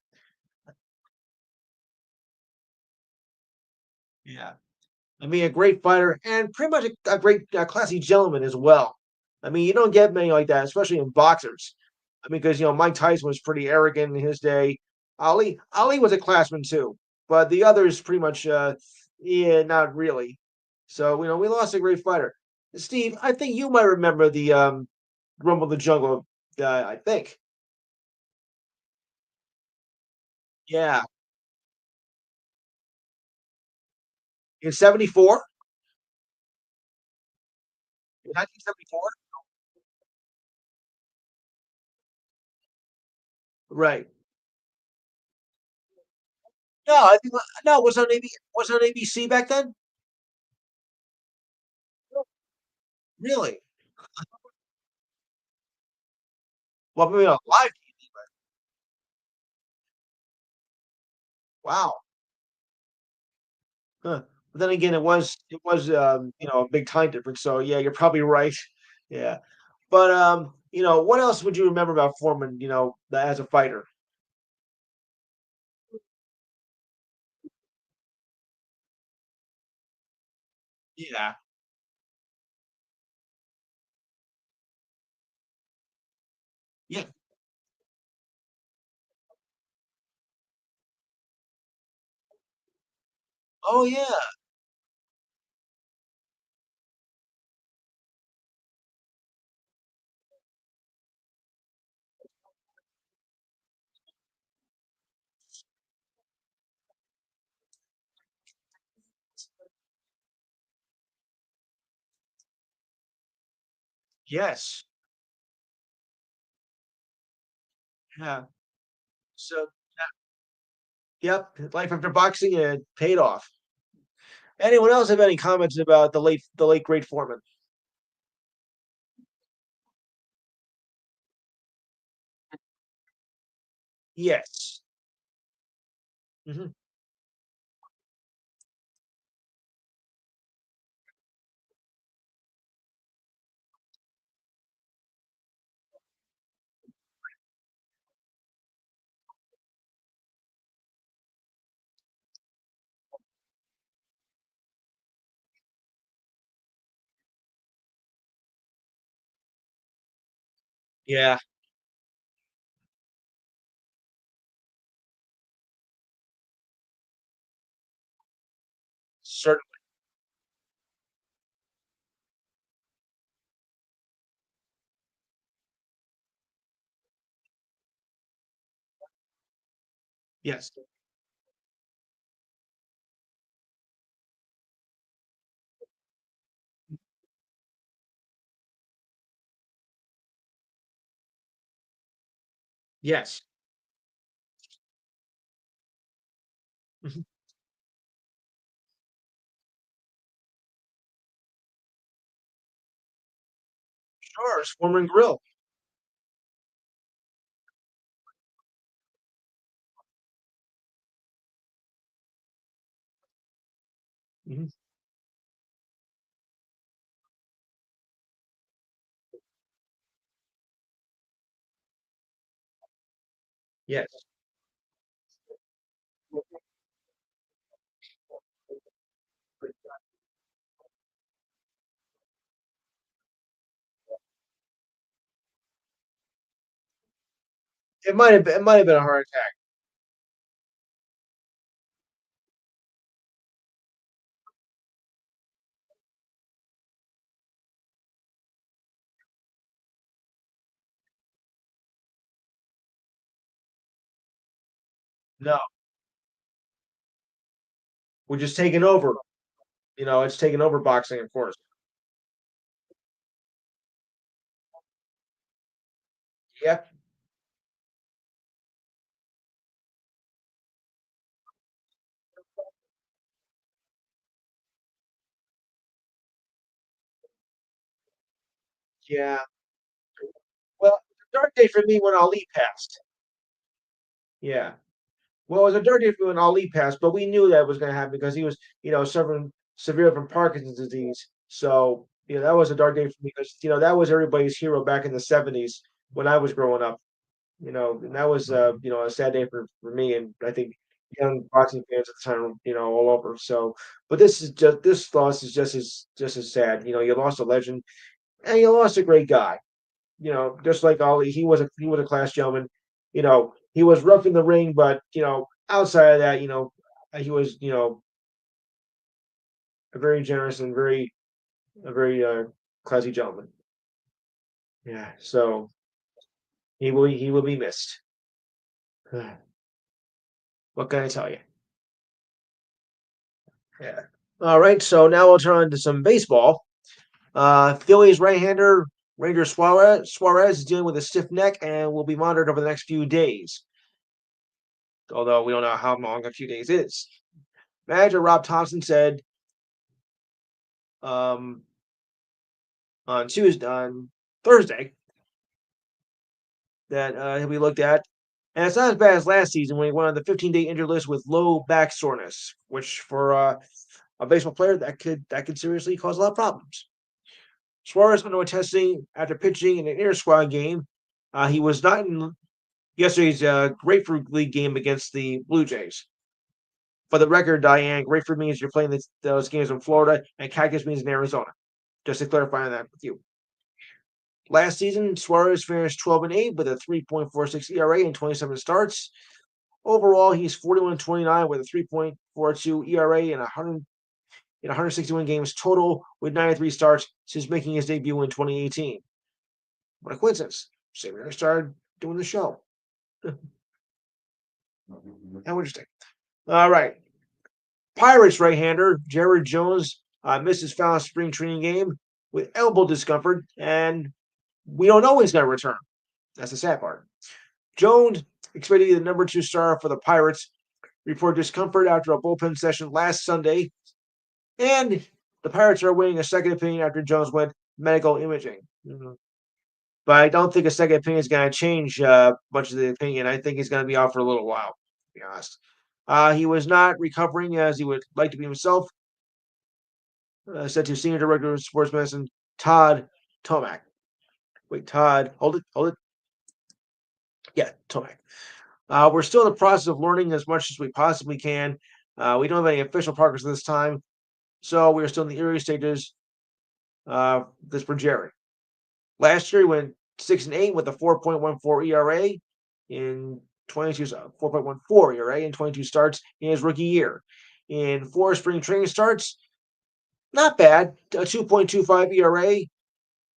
A: Yeah. I mean, a great fighter and pretty much a great, classy gentleman as well. I mean, you don't get many like that, especially in boxers. I mean, because Mike Tyson was pretty arrogant in his day. Ali was a classman too, but the others pretty much, yeah, not really. So we lost a great fighter. Steve, I think you might remember the Rumble in the Jungle. I think, yeah, in '74, in 1974, right? No, I think no, was it on ABC back then? Really? Well, maybe on live TV, but wow. Huh. But then again, it was a big time difference, so yeah, you're probably right. Yeah. But, what else would you remember about Foreman, as a fighter? Yeah. Yeah. Oh, yeah. Yes. Yeah. So, yep, life after boxing, it paid off. Anyone else have any comments about the late great Foreman? Yes. Mhm. Yeah, certainly. Yes. Yes. Mhm. Sure, Swarm and Grill. Mhm. Yes. It might have been a heart attack. No, we're just taking over. It's taking over boxing, of course. Yeah. Yeah. Well, dark day for me when Ali passed. Yeah. Well, it was a dark day for me when Ali passed, but we knew that was gonna happen because he was, suffering severe from Parkinson's disease. So, that was a dark day for me because, that was everybody's hero back in the '70s when I was growing up, and that was, a sad day for me and I think young boxing fans at the time, all over. So, but this loss is just as sad. You lost a legend and you lost a great guy. Just like Ali, he was a class gentleman. He was rough in the ring, but outside of that, he was a very generous and a very classy gentleman. Yeah, so he will be missed. What can I tell you? Yeah. All right, so now we'll turn on to some baseball. Phillies right-hander Ranger Suarez is dealing with a stiff neck and will be monitored over the next few days. Although we don't know how long a few days is. Manager Rob Thompson said um, on Thursday that he'll be looked at, and it's not as bad as last season when he went on the 15-day injured list with low back soreness, which for a baseball player that could seriously cause a lot of problems. Suarez underwent testing after pitching in an inter squad game. He was not in yesterday's Grapefruit League game against the Blue Jays. For the record, Diane, Grapefruit means you're playing those games in Florida, and Cactus means in Arizona. Just to clarify on that with you. Last season, Suarez finished 12-8 with a 3.46 ERA and 27 starts. Overall, he's 41-29 with a 3.42 ERA and 161 games total with 93 starts since making his debut in 2018. What a coincidence. Same year I started doing the show. How interesting. All right. Pirates right-hander Jared Jones missed his final spring training game with elbow discomfort, and we don't know when he's going to return. That's the sad part. Jones, expected to be the number two star for the Pirates, reported discomfort after a bullpen session last Sunday, and the Pirates are awaiting a second opinion after Jones went medical imaging. But I don't think a second opinion is going to change much of the opinion. I think he's going to be out for a little while, to be honest. He was not recovering as he would like to be himself, said to Senior Director of Sports Medicine Todd Tomac. Wait, Todd, hold it. Yeah, Tomac. We're still in the process of learning as much as we possibly can. We don't have any official progress this time, so we are still in the early stages. This for Jerry. Last year, he went 6-8 with a 4.14 ERA in 22 4.14 ERA in 22 starts in his rookie year. In four spring training starts, not bad. A 2.25 ERA,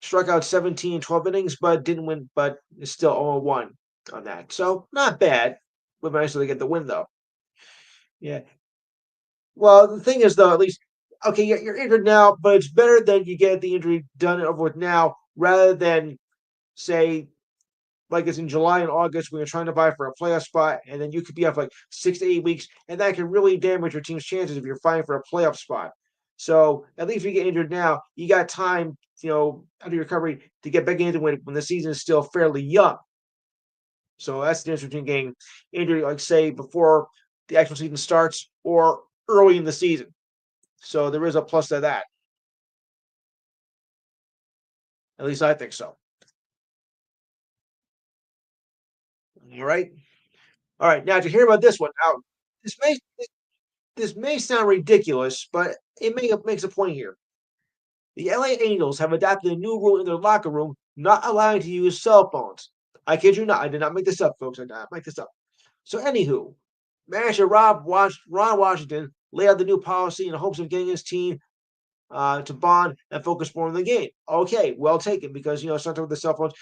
A: struck out 17 in 12 innings, but didn't win, but is still 0-1 on that. So not bad. Would be nice to get the win though. Yeah. Well, the thing is though, at least okay, you're injured now, but it's better that you get the injury done and over with now rather than say like it's in July and August when you're trying to vie for a playoff spot, and then you could be up like 6 to 8 weeks, and that can really damage your team's chances if you're fighting for a playoff spot. So at least if you get injured now, you got time, after your recovery to get back into it when the season is still fairly young. So that's the difference between getting injured, like say before the actual season starts or early in the season. So there is a plus to that. At least I think so. All right. All right. Now to hear about this one. Now this may this may sound ridiculous, but makes a point here. The LA Angels have adopted a new rule in their locker room, not allowing to use cell phones. I kid you not. I did not make this up, folks. I did not make this up. So, anywho, manager Ron Washington laid out the new policy in hopes of getting his team to bond and focus more on the game. Okay, well taken, because sometimes with the cell phones,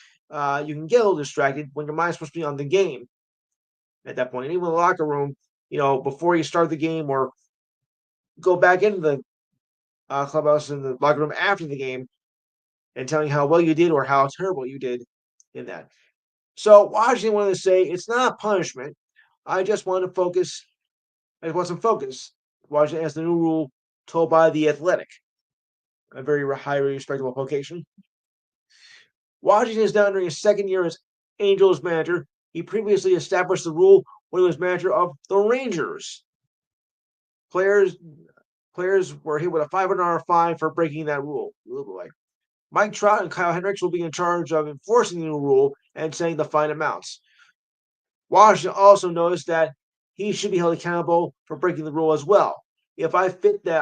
A: you can get a little distracted when your mind's supposed to be on the game at that point. And even in the locker room, before you start the game or go back into the clubhouse in the locker room after the game and telling how well you did or how terrible you did in that. So Washington wanted to say it's not a punishment. I just want to focus. I just want some focus. Washington has the new rule told by the Athletic, a very highly respectable publication. Washington is now entering his second year as Angels manager. He previously established the rule when he was manager of the Rangers. Players players were hit with a $500 fine for breaking that rule. Mike Trout and Kyle Hendricks will be in charge of enforcing the new rule and setting the fine amounts. Washington also noticed that he should be held accountable for breaking the rule as well. If I fit that,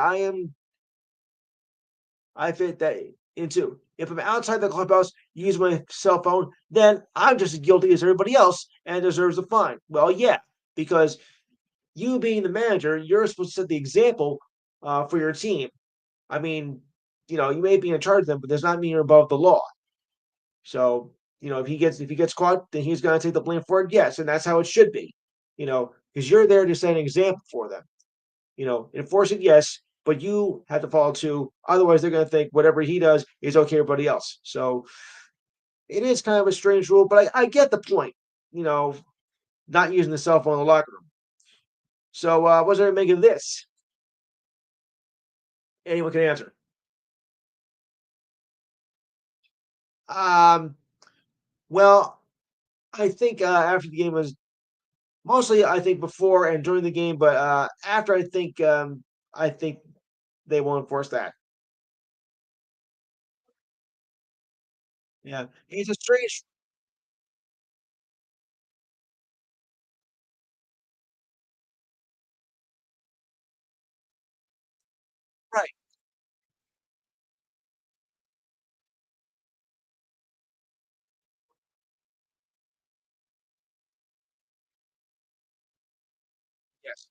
A: I fit that into. If I'm outside the clubhouse using my cell phone, then I'm just as guilty as everybody else and deserves a fine. Well, yeah, because you being the manager, you're supposed to set the example for your team. I mean, you may be in charge of them, but does not mean you're above the law. So, if he gets caught, then he's going to take the blame for it. Yes, and that's how it should be. Because you're there to set an example for them. Enforce it, yes, but you have to follow too. Otherwise, they're going to think whatever he does is okay, everybody else. So it is kind of a strange rule, but I get the point. Not using the cell phone in the locker room. So, what's there to make of this? Anyone can answer. Um, well, I think after the game was mostly, I think before and during the game, but after, I think they won't enforce that. Yeah, it's a strange, right? Yes,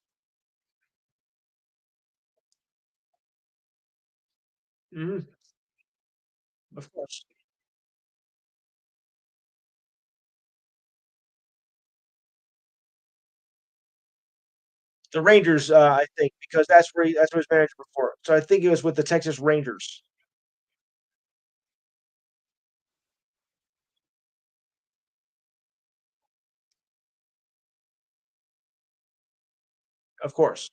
A: hmm of course. The Rangers, I think, because that's where he's manager before. So I think it was with the Texas Rangers, of course.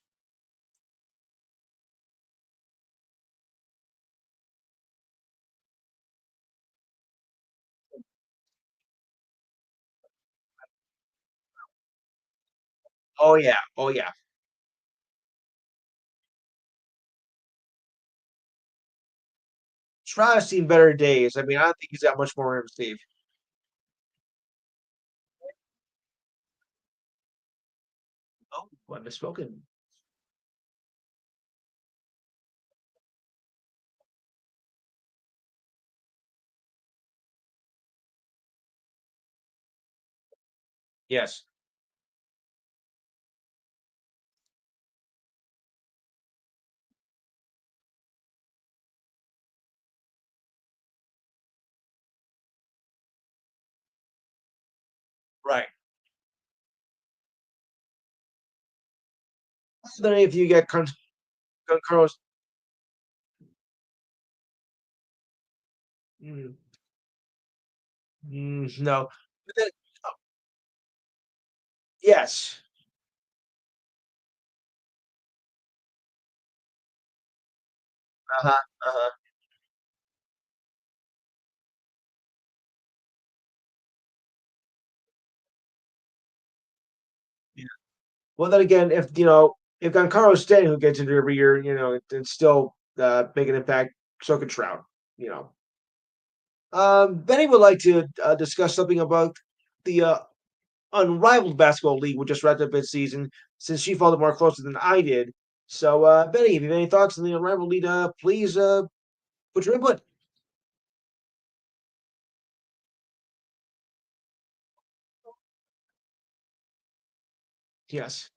A: Oh yeah, oh yeah. Trout's seen better days. I mean, I don't think he's got much more in him, Steve. Oh, I misspoken. Yes. Right. Then if you get Carlos, mm, no. But then, yes. Uh-huh, uh-huh. Yeah. Well, then again, if Giancarlo Stanley, who gets injured every year, it's still make an impact, so could Trout, you know. Benny would like to discuss something about the unrivaled basketball league, which just wrapped up its season, since she followed it more closely than I did. So, Benny, if you have any thoughts on the unrivaled league, please put your input. Yes.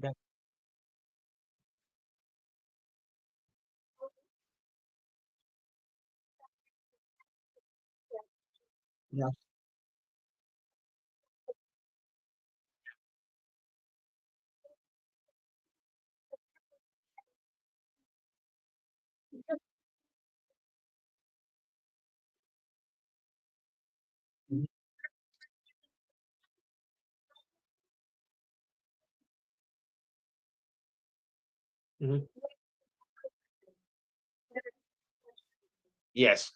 A: Yeah. Yeah. Mhm. Mhm. Yes.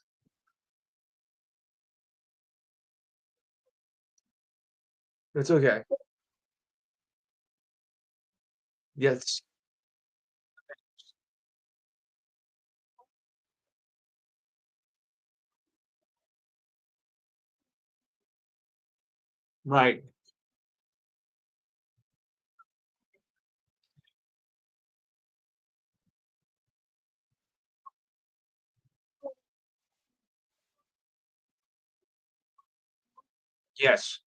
A: It's okay. Yes. Right. Yes.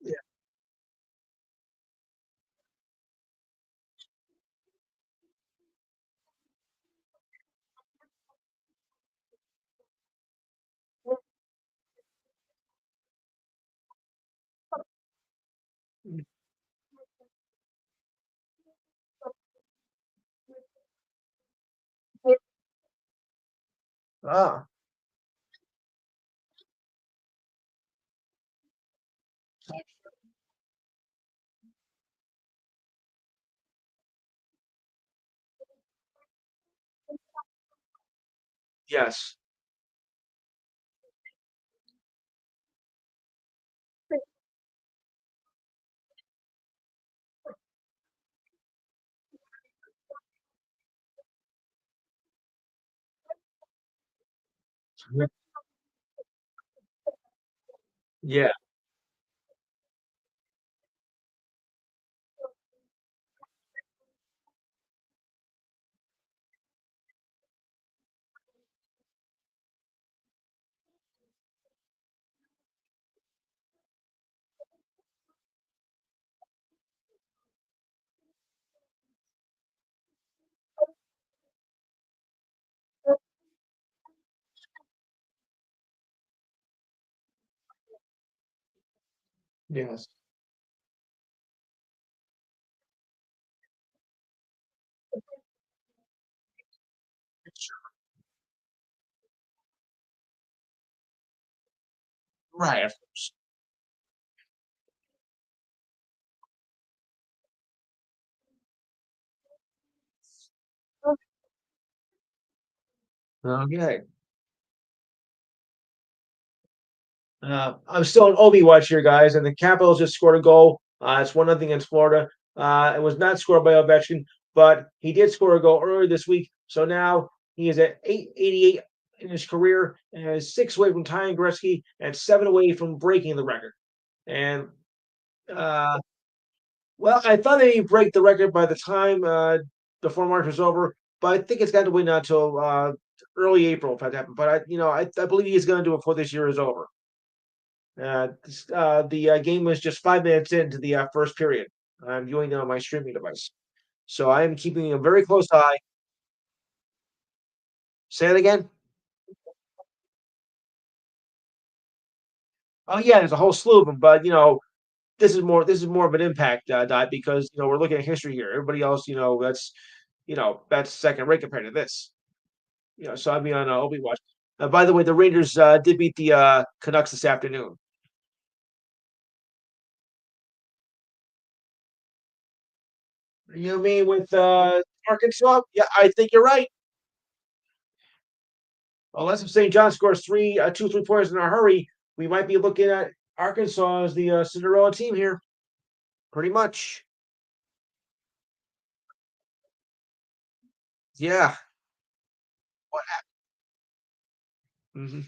A: Yeah. Ah, yes. Yeah. Yes. Right. Of course. Okay. I'm still an Obi watch here, guys, and the Capitals just scored a goal. It's 1-0 against Florida. It was not scored by Ovechkin, but he did score a goal earlier this week. So now he is at 888 in his career and is six away from tying Gretzky and seven away from breaking the record. And uh, well, I thought that he'd break the record by the time the March was over, but I think it's got to wait until early April if that happens. But I believe he's going to do it before this year is over. The game was just 5 minutes into the first period. I'm viewing them on my streaming device. So I am keeping a very close eye. Say it again. Oh yeah, there's a whole slew of them, but this is more of an impact dive because we're looking at history here. Everybody else, that's second rate compared to this. So I'll be on Obi watch. By the way, the Rangers did beat the Canucks this afternoon. You mean with Arkansas? Yeah, I think you're right. Unless if St. John scores two, 3 pointers in a hurry, we might be looking at Arkansas as the Cinderella team here. Pretty much. Yeah. What? Mhm.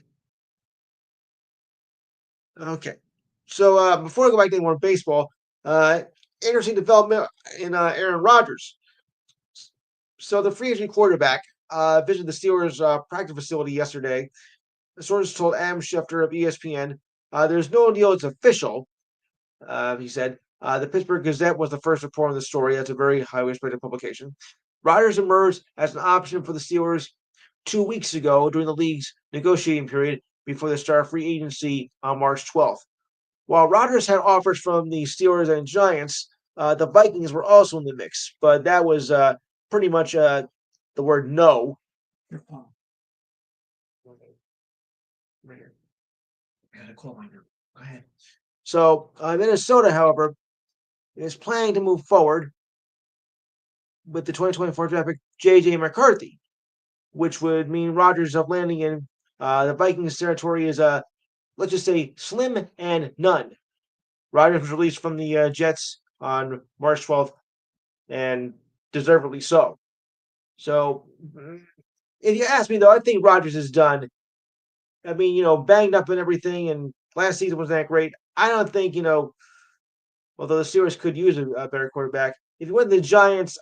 A: Okay. So before I go back to more baseball, uh, interesting development in Aaron Rodgers. So the free agent quarterback visited the Steelers' practice facility yesterday. The sources told Adam Schefter of ESPN, "There's no deal; it's official." He said the Pittsburgh Gazette was the first report on the story. That's a very highly respected publication. Rodgers emerged as an option for the Steelers 2 weeks ago during the league's negotiating period before the start of free agency on March 12th. While Rodgers had offers from the Steelers and Giants, the Vikings were also in the mix, but that was pretty much the word no. Your phone. Right here. I got a call on you. Go ahead. So Minnesota, however, is planning to move forward with the 2024 draft pick J.J. McCarthy, which would mean Rodgers of landing in the Vikings territory is let's just say slim and none. Rodgers was released from the Jets on March 12th, and deservedly so. So, if you ask me, though, I think Rodgers is done. I mean, banged up and everything, and last season wasn't that great. I don't think, although the Steelers could use a better quarterback. If you went to the Giants,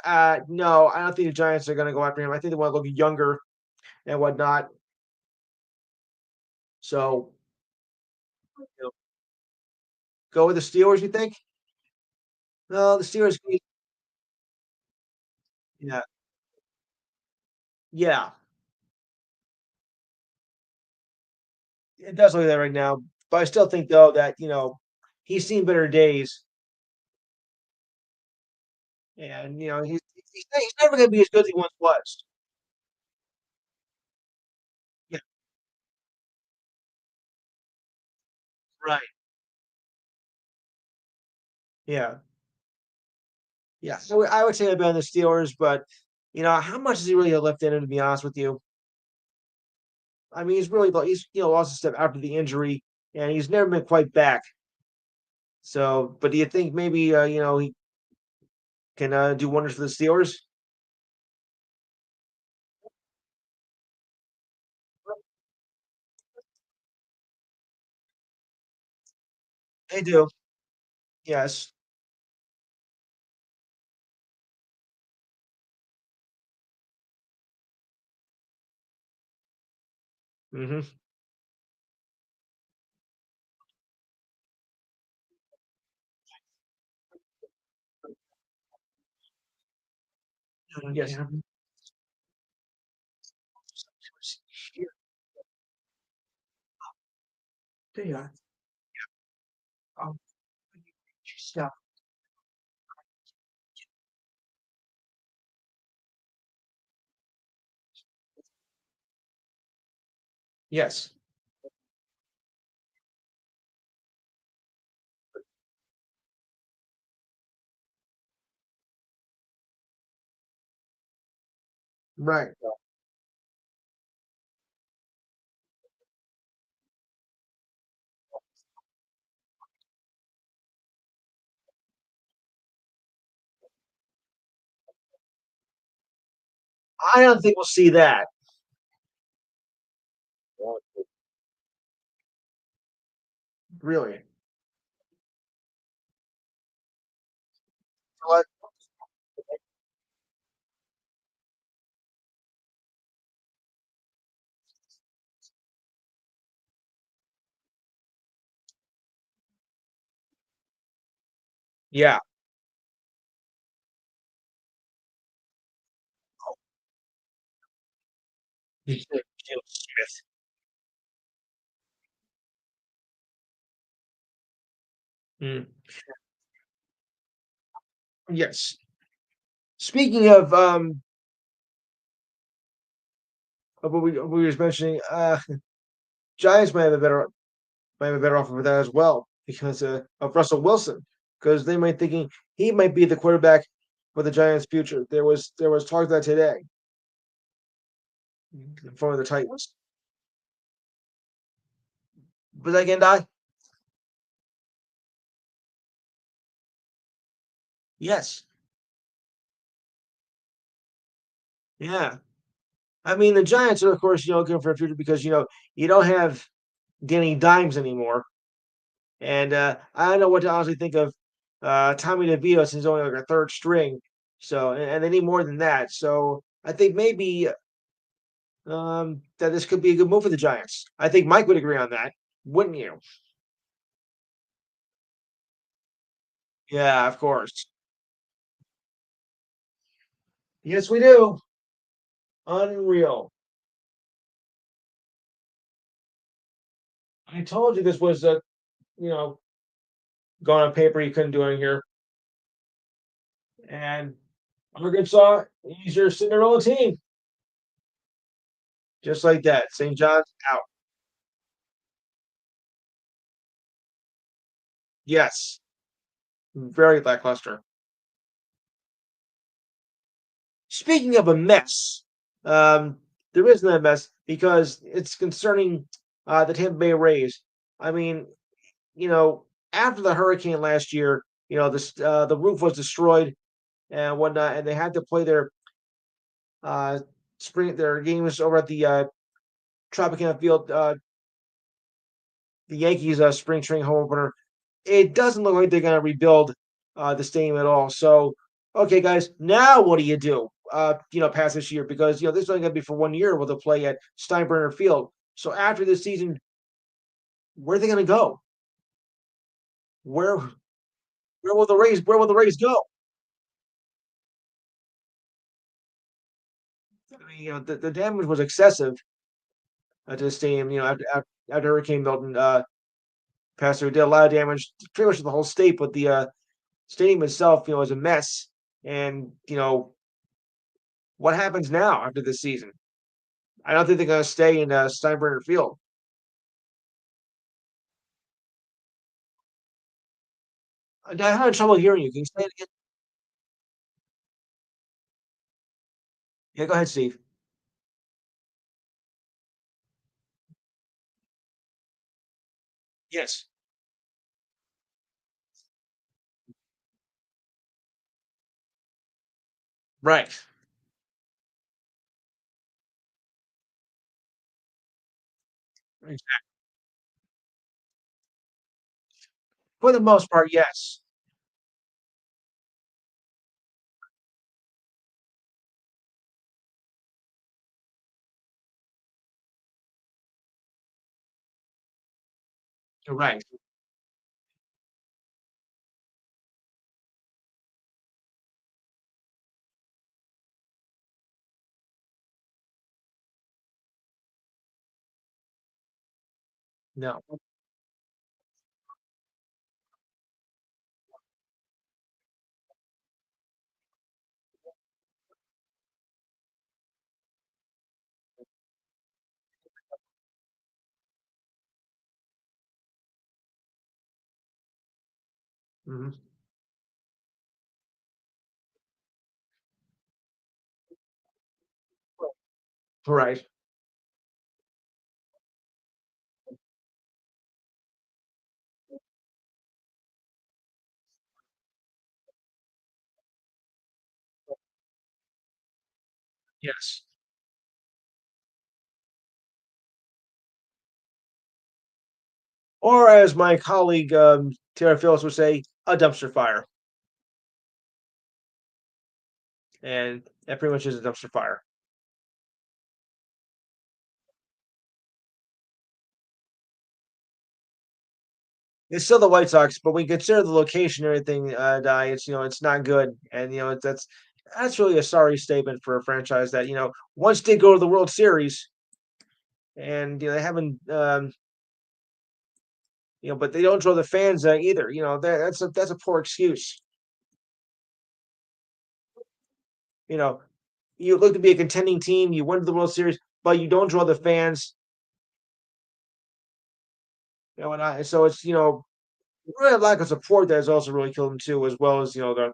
A: no, I don't think the Giants are going to go after him. I think they want to look younger and whatnot. So, you know, go with the Steelers, you think? No, the Steelers, yeah, yeah, it does look like that right now. But I still think, though, that, he's seen better days. And, he's never going to be as good as he once was. Yeah, right. Yeah. Yeah. So I would say I'd be on the Steelers, but, how much does he really have left in him, to be honest with you? I mean, he's lost a step after the injury, and he's never been quite back. So, but do you think maybe, he can do wonders for the Steelers? They do. Yes. Hmm. Yes. There you are. Um, yeah. Yes. Right. I don't think we'll see that. Really. But yeah. Geno Smith. Mm, yes. Speaking of what we was mentioning, Giants might have a better offer for that as well because of Russell Wilson, because they might thinking he might be the quarterback for the Giants' future. There was talk of that today for the Titans. But again, die. Yes, yeah. I mean, the Giants are, of course, looking for a future because you don't have Danny Dimes anymore, and I don't know what to honestly think of Tommy DeVito since he's only like a third string. So, and they need more than that. So, I think maybe that this could be a good move for the Giants. I think Mike would agree on that, wouldn't you? Yeah, of course. Yes, we do. Unreal. I told you this was you know, going on paper. You couldn't do it here, and Arkansas, he's your Cinderella team, just like that. St. John's out. Yes, very lackluster. Speaking of a mess, there isn't a mess because it's concerning the Tampa Bay Rays. I mean, after the hurricane last year, the roof was destroyed and whatnot, and they had to play uh, their games over at the Tropicana Field, the Yankees spring training home opener. It doesn't look like they're going to rebuild the stadium at all. So, okay, guys, now what do you do? Past this year because this is only going to be for 1 year. Will they play at Steinbrenner Field? So after this season, where are they going to go? Where where will the Rays go? I mean, the damage was excessive to the stadium. After Hurricane Milton passed through, it did a lot of damage, pretty much to the whole state. But the stadium itself, is a mess. And what happens now after this season? I don't think they're going to stay in Steinbrenner Field. I had trouble hearing you. Can you say it again? Yeah, go ahead, Steve. Yes. Right. Exactly. For the most part, yes. You're right. No. Mhm. Right. Yes. Or as my colleague Tara Phillips would say, a dumpster fire. And that pretty much is a dumpster fire. It's still the White Sox, but when you consider the location and everything, it's not good, and that's really a sorry statement for a franchise that once did go to the World Series, and they haven't, but they don't draw the fans either. That's a poor excuse. You know, you look to be a contending team, you win the World Series, but you don't draw the fans. And so it's really lack of support that has also really killed them too, as well as the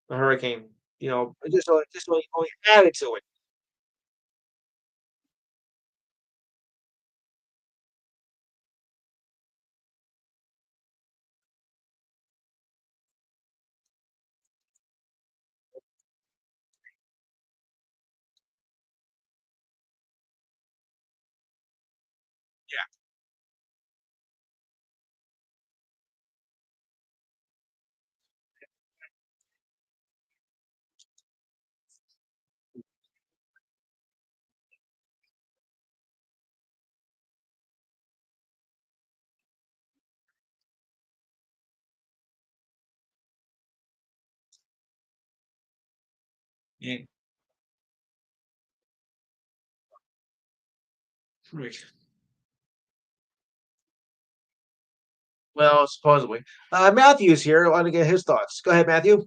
A: hurricane. It just only added to it. Yeah. Right. Well, supposedly. Matthew's here. I want to get his thoughts. Go ahead, Matthew.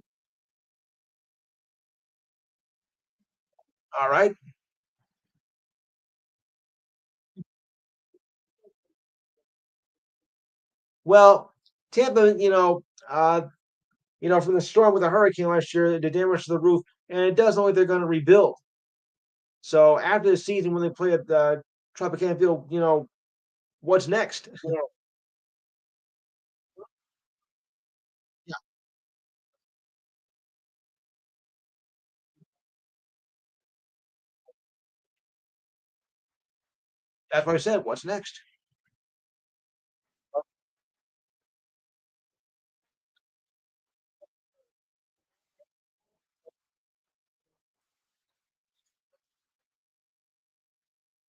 A: All right. Well, Tampa, from the storm with the hurricane last year, the damage to the roof, and it does look like they're going to rebuild. So after the season, when they play at the Tropicana Field, what's next? Yeah, that's what I said. What's next?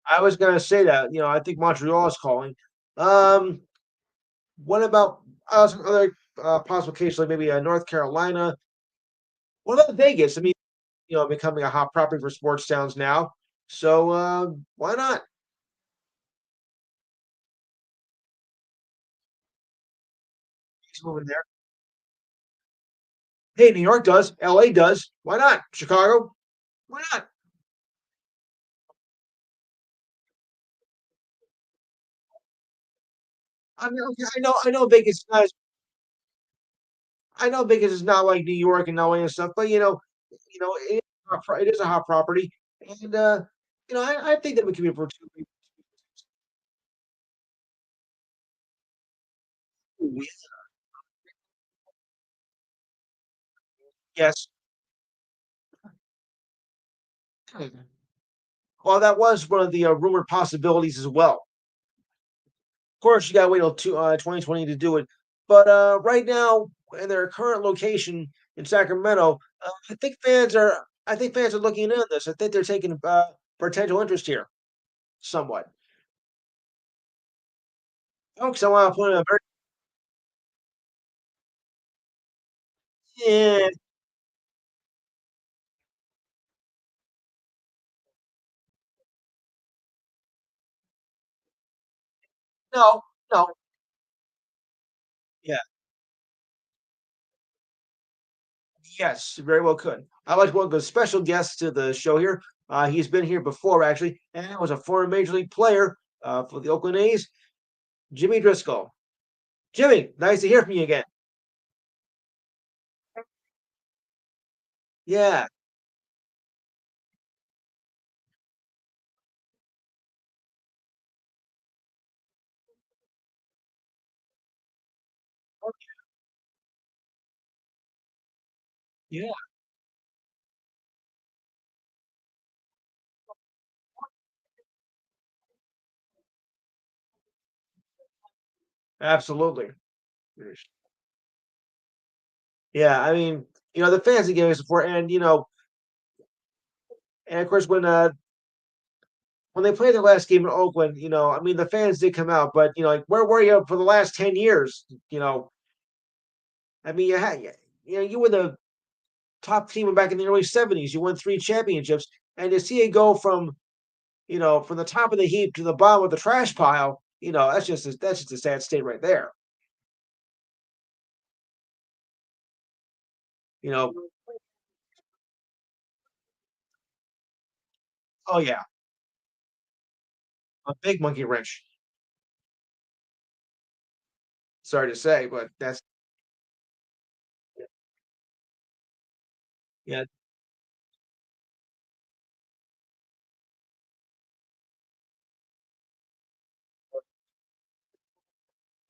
A: I was going to say that. I think Montreal is calling. Um, what about some other possible cases, like maybe North Carolina? What about Vegas? I mean, becoming a hot property for sports towns now. So why not? He's moving there. Hey, New York does. LA does. Why not? Chicago? Why not? I mean, okay, I know Vegas is not. I know Vegas is not like New York and LA and stuff, but it is a hot property, and I think that we can be opportunity. Yes. Well, that was one of the rumored possibilities as well. Of course, you got to wait till 2020 to do it, but right now, in their current location in Sacramento, I think fans are looking in on this. I think they're taking potential interest here, somewhat. Folks, I want to put a very yeah, no, no, yeah, yes, very well could. I'd like to welcome a special guest to the show here. He's been here before, actually, and was a former major league player for the Oakland A's, Jimmy Driscoll. Jimmy, nice to hear from you again. Yeah, yeah, absolutely. Yeah, I mean, the fans are giving support, and of course when they played their last game in Oakland, I mean, the fans did come out, but like, where were you for the last 10 years? I mean, you were the top team back in the early '70s. You won three championships, and to see it go from from the top of the heap to the bottom of the trash pile, that's just a sad state right there. You know, oh yeah, a big monkey wrench. Sorry to say, but that's yeah.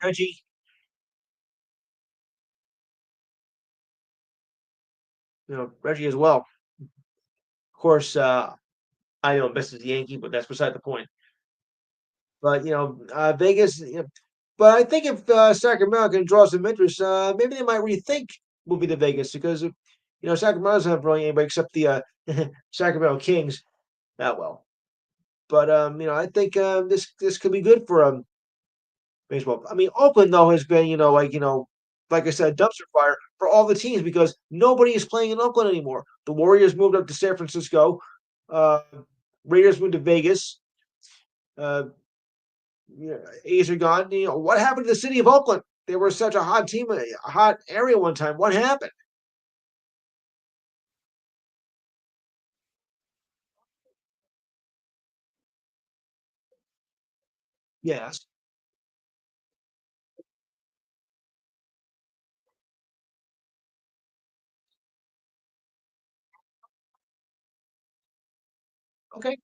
A: Reggie, Reggie as well. Of course, I know Mrs. Yankee, but that's beside the point. But Vegas. But I think if Sacramento can draw some interest, maybe they might rethink moving to Vegas because Sacramento doesn't have really anybody except the Sacramento Kings that well. But I think this could be good for baseball. I mean, Oakland though has been like I said, dumpster fire for all the teams because nobody is playing in Oakland anymore. The Warriors moved up to San Francisco. Uh, Raiders moved to Vegas. Uh, A's are gone. What happened to the city of Oakland? They were such a hot team, a hot area one time. What happened? Yes. Okay.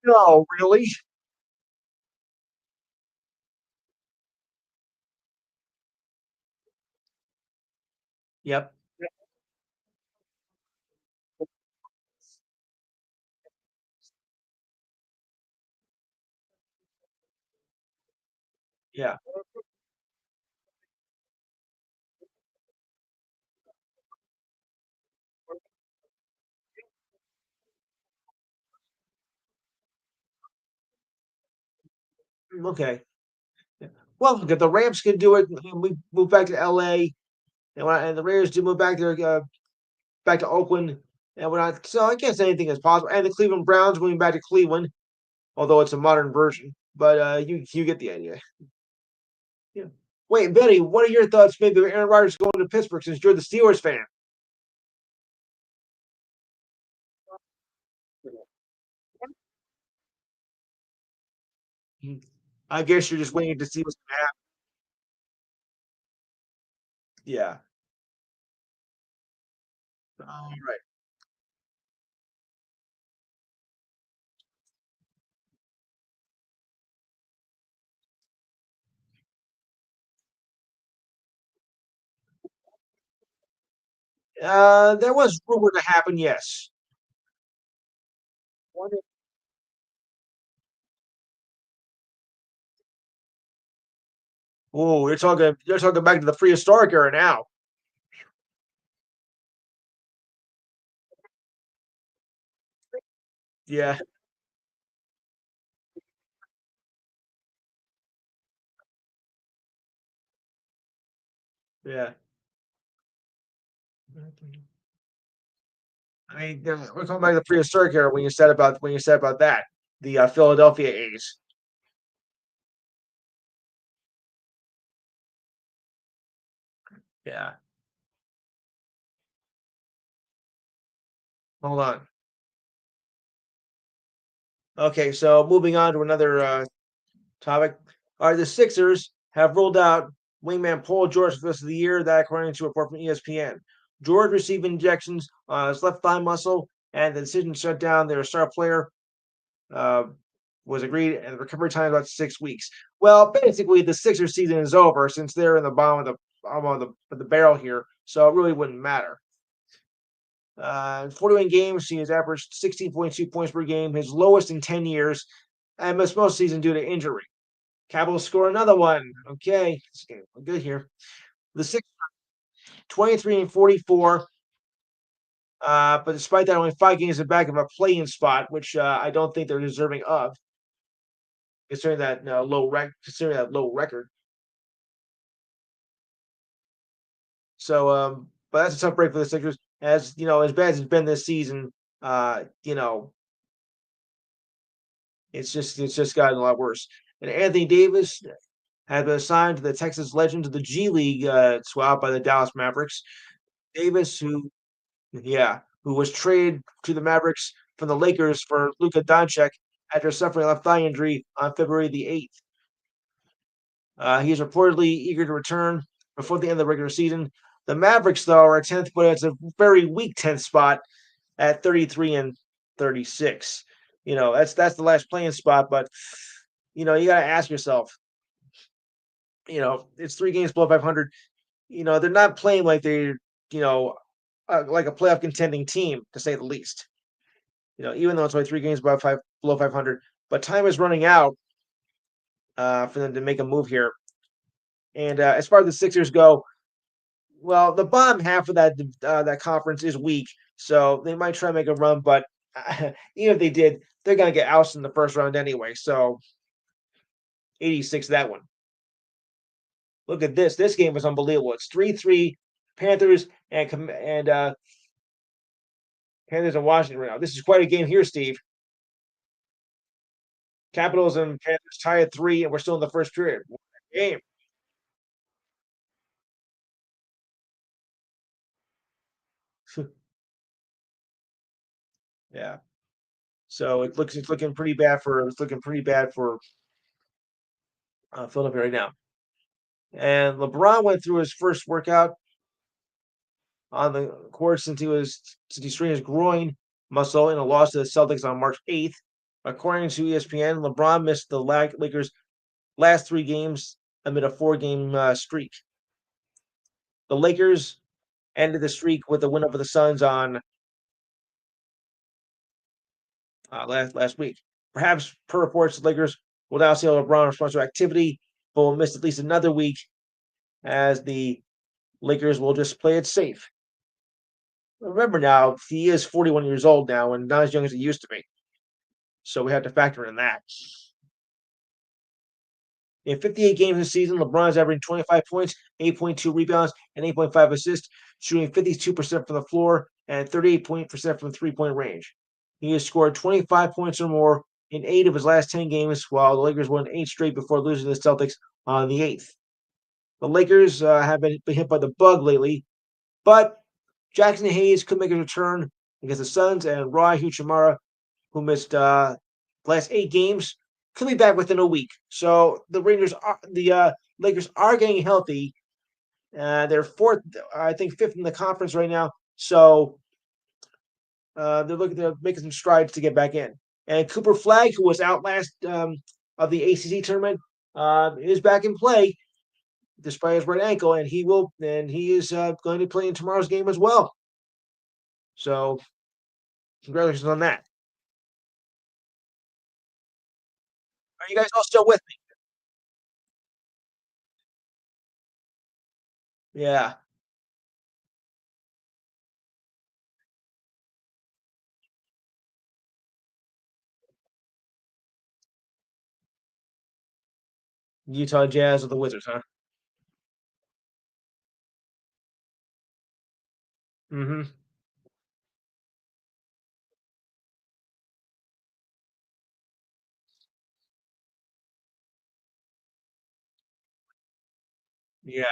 A: No, really? Yep. Yeah. Okay. Yeah. Well, look, if the Rams can do it, we move back to LA, and the Raiders do move back to Oakland, and we're not. So I guess anything is possible. And the Cleveland Browns moving back to Cleveland, although it's a modern version. But you get the idea. Yeah. Wait, Betty, what are your thoughts? Maybe Aaron Rodgers going to Pittsburgh since you're the Steelers fan. Mhm. I guess you're just waiting to see what's going to happen. Yeah. All right. There was rumor to happen. Yes. Oh, you're talking back to the prehistoric era now. Yeah. Yeah. I mean, we're talking back to the prehistoric era when you said about that the Philadelphia A's. Yeah. Hold on. Okay, so moving on to another topic. All right, the Sixers have ruled out wingman Paul George for the rest of the year. That, according to a report from ESPN, George received injections on his left thigh muscle, and the decision to shut down their star player uh, was agreed, and the recovery time is about 6 weeks. Well, basically, the Sixers season is over since they're in the bottom of the barrel here, so it really wouldn't matter. 41 games, he has averaged 16.2 points per game, his lowest in 10 years, and missed most season due to injury. Capitals score another one. Okay, we're good here. The six 23 and 44. But despite that, only 5 games in back of a playing spot, which I don't think they're deserving of, considering that low record. So, but that's a tough break for the Sixers. As you know, as bad as it's been this season, you know, it's just gotten a lot worse. And Anthony Davis had been assigned to the Texas Legends of the G League swap by the Dallas Mavericks. Davis, who was traded to the Mavericks from the Lakers for Luka Doncic after suffering a left thigh injury on February the 8th. He is reportedly eager to return before the end of the regular season. The Mavericks, though, are 10th, but it's a very weak 10th spot at 33 and 36. You know, that's the last playing spot, but you got to ask yourself, it's 3 games below 500. They're not playing like they're, you know, like a playoff contending team, to say the least. Even though it's only 3 games below 500, but time is running out for them to make a move here. And as far as the Sixers go, well, the bottom half of that conference is weak, so they might try to make a run. But even if they did, they're gonna get ousted in the first round anyway. So 86 that one. Look at this. This game was unbelievable. It's 3-3 Panthers and Panthers and Washington right now. This is quite a game here, Steve. Capitals and Panthers tie at 3, and we're still in the first period. What a game. Yeah. So it's looking pretty bad for Philadelphia right now. And LeBron went through his first workout on the court since he strained his groin muscle in a loss to the Celtics on March 8th. According to ESPN, LeBron missed the Lakers' last 3 games amid a 4-game streak. The Lakers ended the streak with a win over the Suns on last week. Perhaps, per reports, the Lakers will now see LeBron response to activity, but will miss at least another week as the Lakers will just play it safe. Remember now, he is 41 years old now and not as young as he used to be. So we have to factor in that. In 58 games this season, LeBron is averaging 25 points, 8.2 rebounds, and 8.5 assists, shooting 52% from the floor and 38% from 3-point range. He has scored 25 points or more in 8 of his last 10 games, while the Lakers won 8 straight before losing to the Celtics on the 8th. The Lakers have been hit by the bug lately, but Jackson Hayes could make a return against the Suns, and Rui Hachimura, who missed last 8 games, could be back within a week. So the Lakers are getting healthy. They're fourth, I think fifth in the conference right now. So they're making some strides to get back in. And Cooper Flag, who was out last of the ACC tournament, is back in play despite his right ankle, and he is going to play in tomorrow's game as well. So congratulations on that. Are you guys all still with me? Yeah. Utah Jazz or the Wizards, huh? Mm-hmm. Yeah.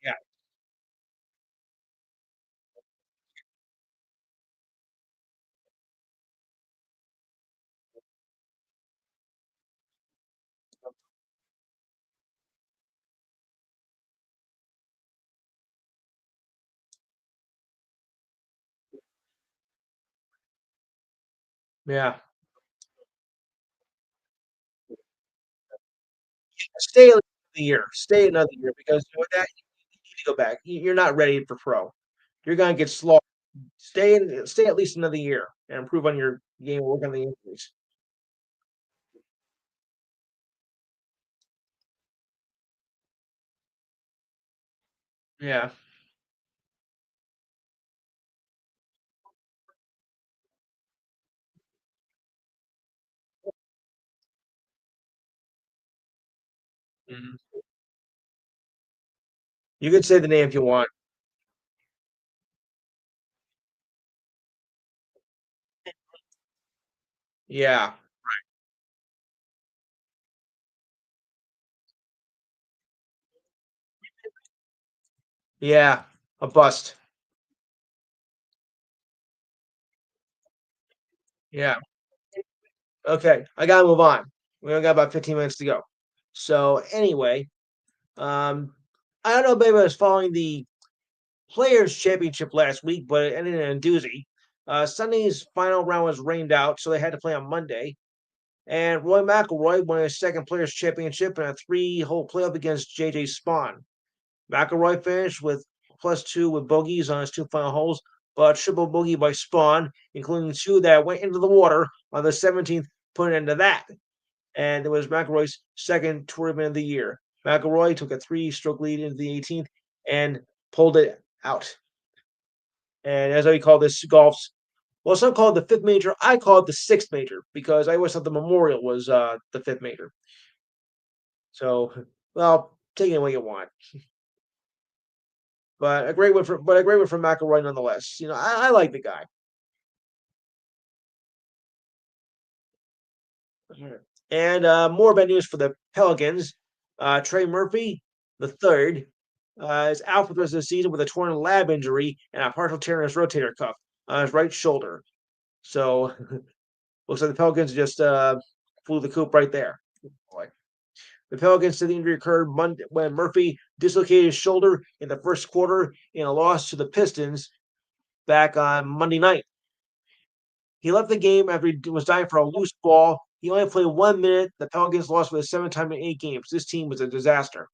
A: Yeah. Yeah. Stay another year. Stay another year because with that you need to go back. You're not ready for pro. You're gonna get slaughtered. Stay at least another year and improve on your game, work on the injuries. Yeah. Mhm. You can say the name if you want. Yeah. Yeah. A bust. Yeah. Okay. I gotta move on. We only got about 15 minutes to go. So anyway, um, I don't know if anybody was following the Players Championship last week, but it ended in a doozy. Sunday's final round was rained out, so they had to play on Monday. And Roy McIlroy won his second Players Championship in a three-hole playoff against JJ Spawn. McIlroy finished with +2 with bogeys on his two final holes, but triple bogey by Spawn, including two that went into the water on the 17th, put an end to that. And it was McIlroy's second tournament of the year. McIlroy took a three-stroke lead into the 18th and pulled it out. And as I call this golf's, well, some call it the fifth major. I call it the sixth major because I always thought the Memorial was the fifth major. So, well, take it the way you want. But a great one for McIlroy nonetheless. I like the guy. And more bad news for the Pelicans. Trey Murphy, the third, is out for the rest of the season with a torn lab injury and a partial tear in his rotator cuff on his right shoulder. So looks like the Pelicans just flew the coop right there. Boy. The Pelicans said the injury occurred Monday when Murphy dislocated his shoulder in the first quarter in a loss to the Pistons back on Monday night. He left the game after he was dying for a loose ball. He only played 1 minute. The Pelicans lost for the seventh time in 8 games. This team was a disaster.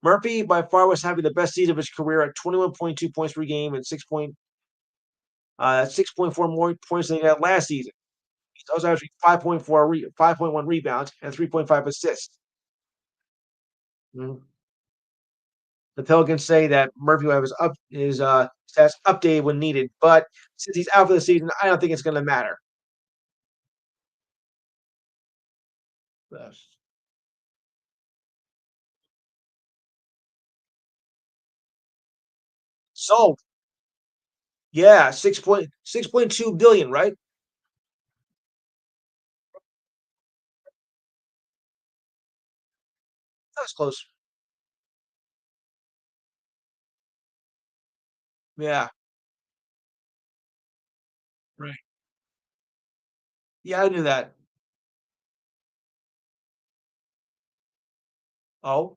A: Murphy by far was having the best season of his career at 21.2 points per game and 6.4 more points than he had last season. He also averaging 5.1 rebounds and 3.5 assists. Mhm. The Pelicans say that Murphy will have his stats updated when needed, but since he's out for the season, I don't think it's going to matter. Yes. Sold. Yeah, 6.2 billion, right? That was close. Yeah, right. Yeah, I knew that. Oh,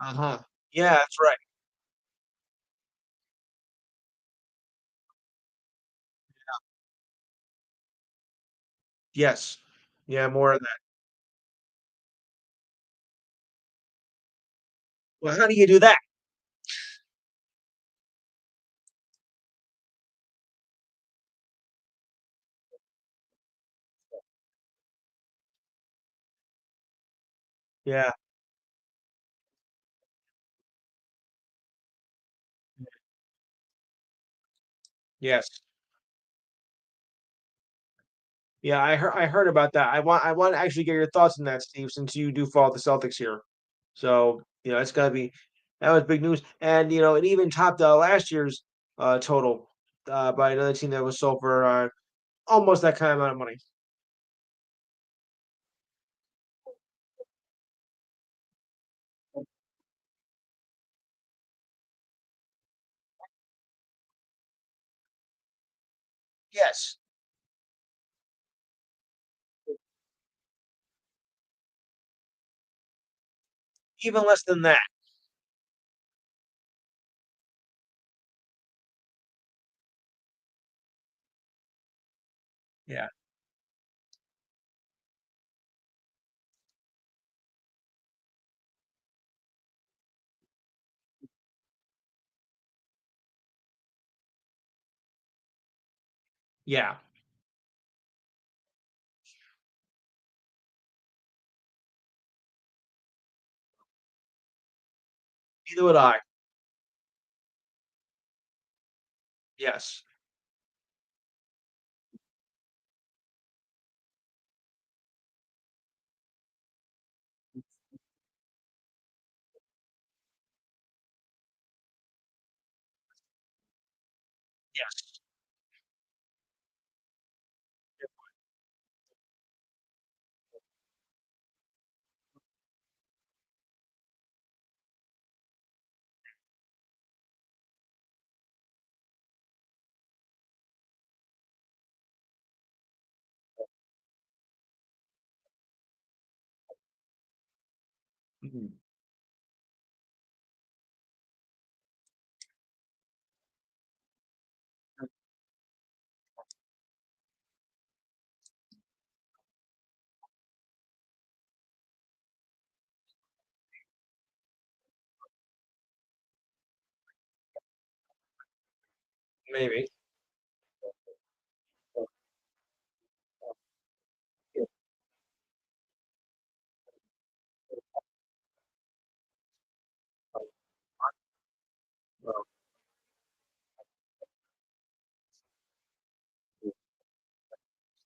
A: uh-huh. Yeah, that's right. Yes. Yeah, more of that. Well, how do you do that? Yeah, yes. Yeah, I heard about that. I want to actually get your thoughts on that, Steve, since you do follow the Celtics here. So, it's gotta be that was big news. And, it even topped last year's total by another team that was sold for almost that kind of amount of money. Yes. Even less than that. Yeah. Yeah. Neither would I. Yes. Yes. Mhm. Maybe.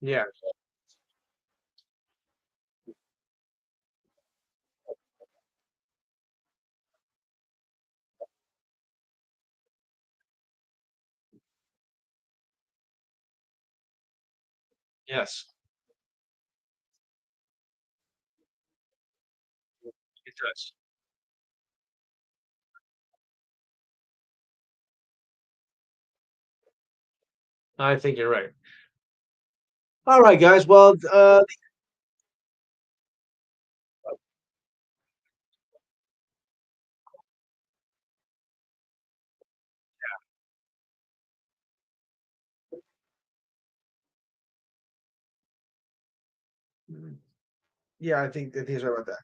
A: Yeah. Yes. It does. I think you're right. All right, guys. Well, mm, yeah, I think he's right about that.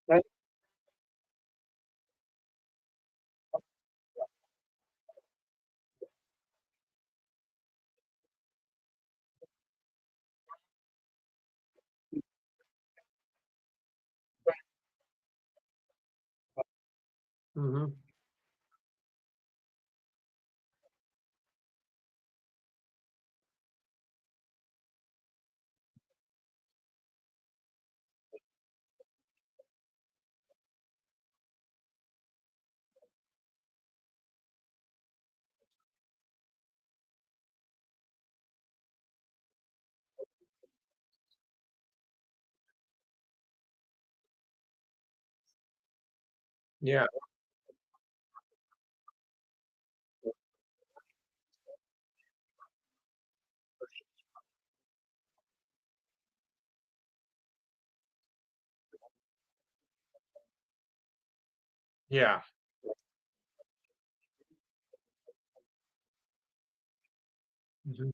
A: Right. Mhm. Yeah. Yeah. Mhm.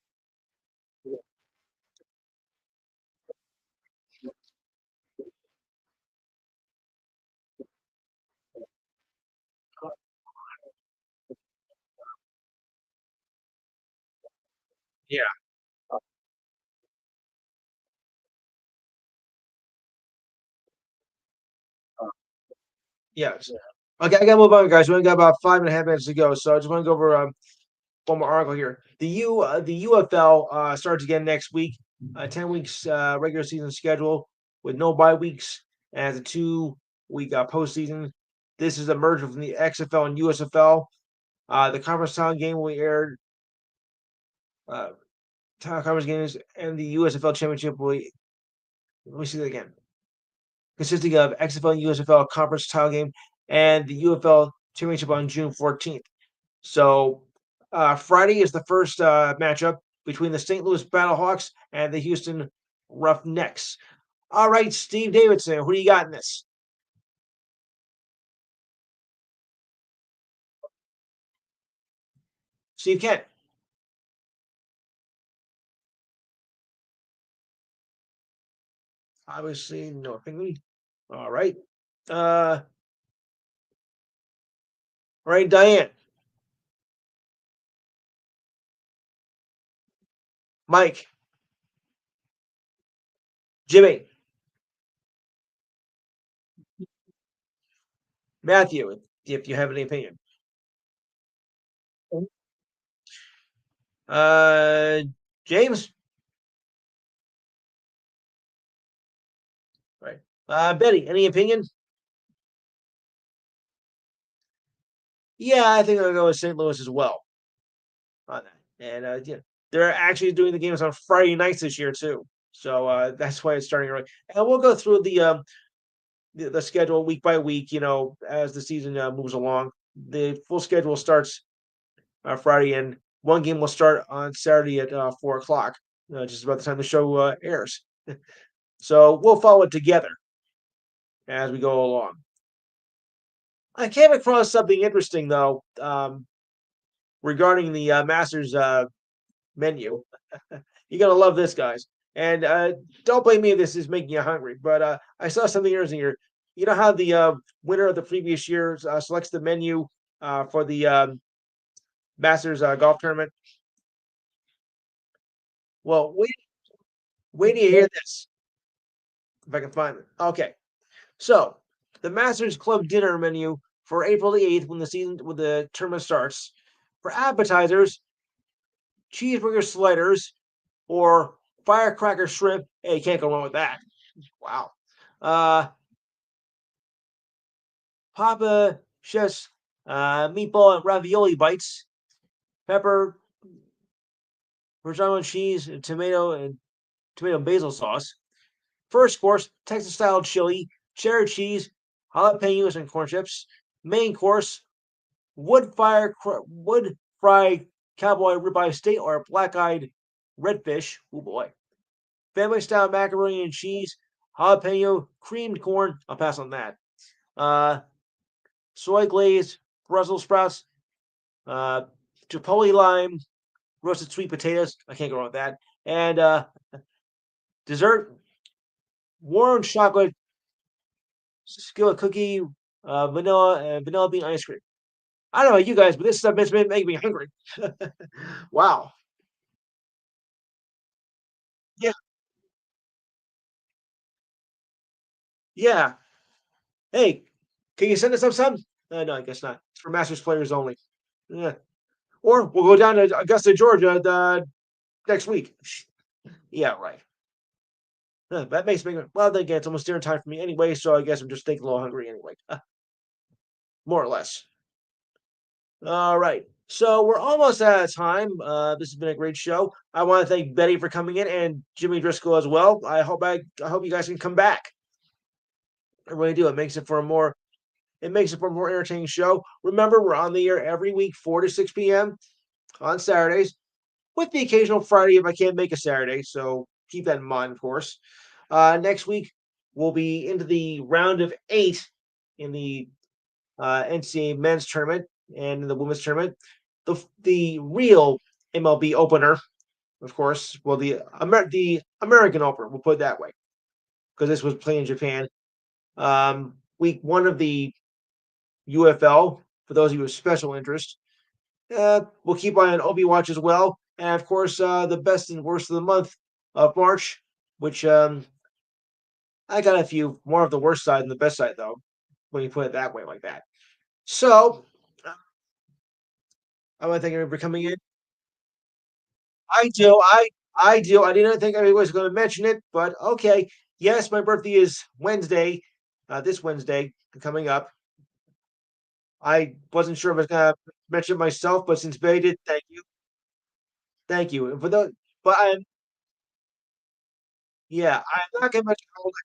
A: Yeah. Yes. Okay, I gotta move on, guys. We only got about 5.5 minutes to go, so I just want to go over one more article here. The UFL starts again next week. 10 weeks regular season schedule with no bye weeks and has a 2 week postseason. This is a merger from the XFL and USFL. The conference town game will be aired. Uh, Town conference games and the USFL championship will. Let me see that again. Consisting of XFL and USFL conference title game and the UFL championship on June 14th. So Friday is the first matchup between the St. Louis Battlehawks and the Houston Roughnecks. All right, Steve Davidson, who do you got in this? Steve Kent, obviously no opinion. All right. Uh, right, Diane, Mike, Jimmy, Matthew, if you have any opinion. Uh, James, right. Betty, any opinion? Yeah, I think I'll go with St. Louis as well on that. And yeah, they're actually doing the games on Friday nights this year too. So that's why it's starting early. And we'll go through the schedule week by week. As the season moves along, the full schedule starts Friday, and one game will start on Saturday at 4 o'clock, just about the time the show airs. So we'll follow it together as we go along. I came across something interesting though, regarding the Masters menu. You're gonna love this, guys. And don't blame me if this is making you hungry, but I saw something interesting here. You know how the winner of the previous year selects the menu for the Masters golf tournament? Well, wait till you hear this, if I can find it. Okay, so the Masters Club dinner menu for April the 8th, when the tournament starts. For appetizers, cheeseburger sliders or firecracker shrimp. Hey, you can't go wrong with that. Wow. Uh, Papa Chef's meatball and ravioli bites, pepper, Parmesan cheese, and tomato and basil sauce. First course, Texas style chili, cheddar cheese, jalapenos and corn chips. Main course, wood fried cowboy ribeye steak or black eyed redfish. Oh boy. Family style macaroni and cheese, jalapeno, creamed corn. I'll pass on that. Uh, Soy glazed Brussels sprouts, uh, chipotle lime, roasted sweet potatoes. I can't go wrong with that. And dessert, warm chocolate, skillet cookie, vanilla, and vanilla bean ice cream. I don't know about you guys, but this stuff is making me hungry. Wow. Yeah. Yeah. Hey, can you send us up some? No, I guess not. It's for Masters players only. Yeah. Or we'll go down to Augusta, Georgia next week. Yeah, right. That makes me, well, then again, it's almost dinner time for me anyway, so I guess I'm just thinking a little hungry anyway, more or less. All right. So we're almost out of time. This has been a great show. I want to thank Betty for coming in and Jimmy Driscoll as well. I hope you guys can come back. I really do. It makes it for a more entertaining show. Remember, we're on the air every week, 4 to 6 p.m. on Saturdays, with the occasional Friday if I can't make a Saturday. So keep that in mind, of course. Next week we'll be into the round of 8 in the NCAA men's tournament and in the women's tournament. The real MLB opener, of course, well the American opener, we'll put it that way, because this was played in Japan. Week 1 of the UFL, for those of you with special interest. We'll keep eye on Obi Watch as well, and of course the best and worst of the month of March, which I got a few more of the worst side than the best side though, when you put it that way like that. So I want to thank everybody for coming in. I do. I do. I didn't think anybody was going to mention it, but okay. Yes, my birthday is Wednesday, this Wednesday coming up. I wasn't sure if I was going to mention it myself, but since Betty did, thank you. And for the, but I'm yeah, I'm not going to mention all that.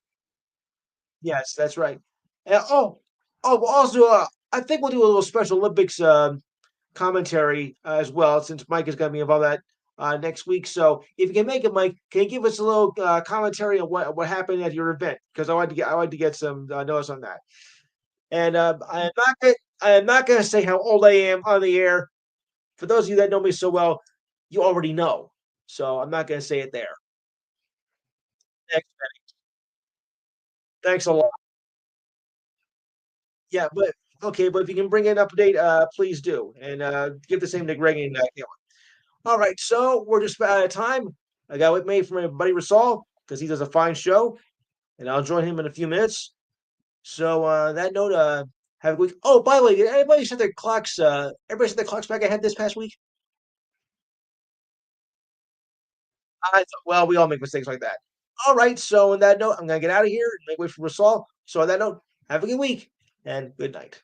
A: Yes, that's right. But also, I think we'll do a little Special Olympics commentary as well, since Mike is going to be involved in that next week. So if you can make it, Mike, can you give us a little commentary on what happened at your event? Because I want to get some notice on that. And I am not going to say how old I am on the air. For those of you that know me so well, you already know. So I'm not going to say it there. Thanks, thanks a lot. Yeah, but okay, but if you can bring it up to date, please do, and give the same to Greg and Caleb. All right, so we're just about out of time. I got with me from my buddy Rasal because he does a fine show, and I'll join him in a few minutes. So that note, have a good week. Oh, by the way, did anybody set their clocks? Everybody set their clocks back ahead this past week. Well, we all make mistakes like that. All right, so on that note, I'm gonna get out of here and make way for Rasal. So on that note, have a good week and good night.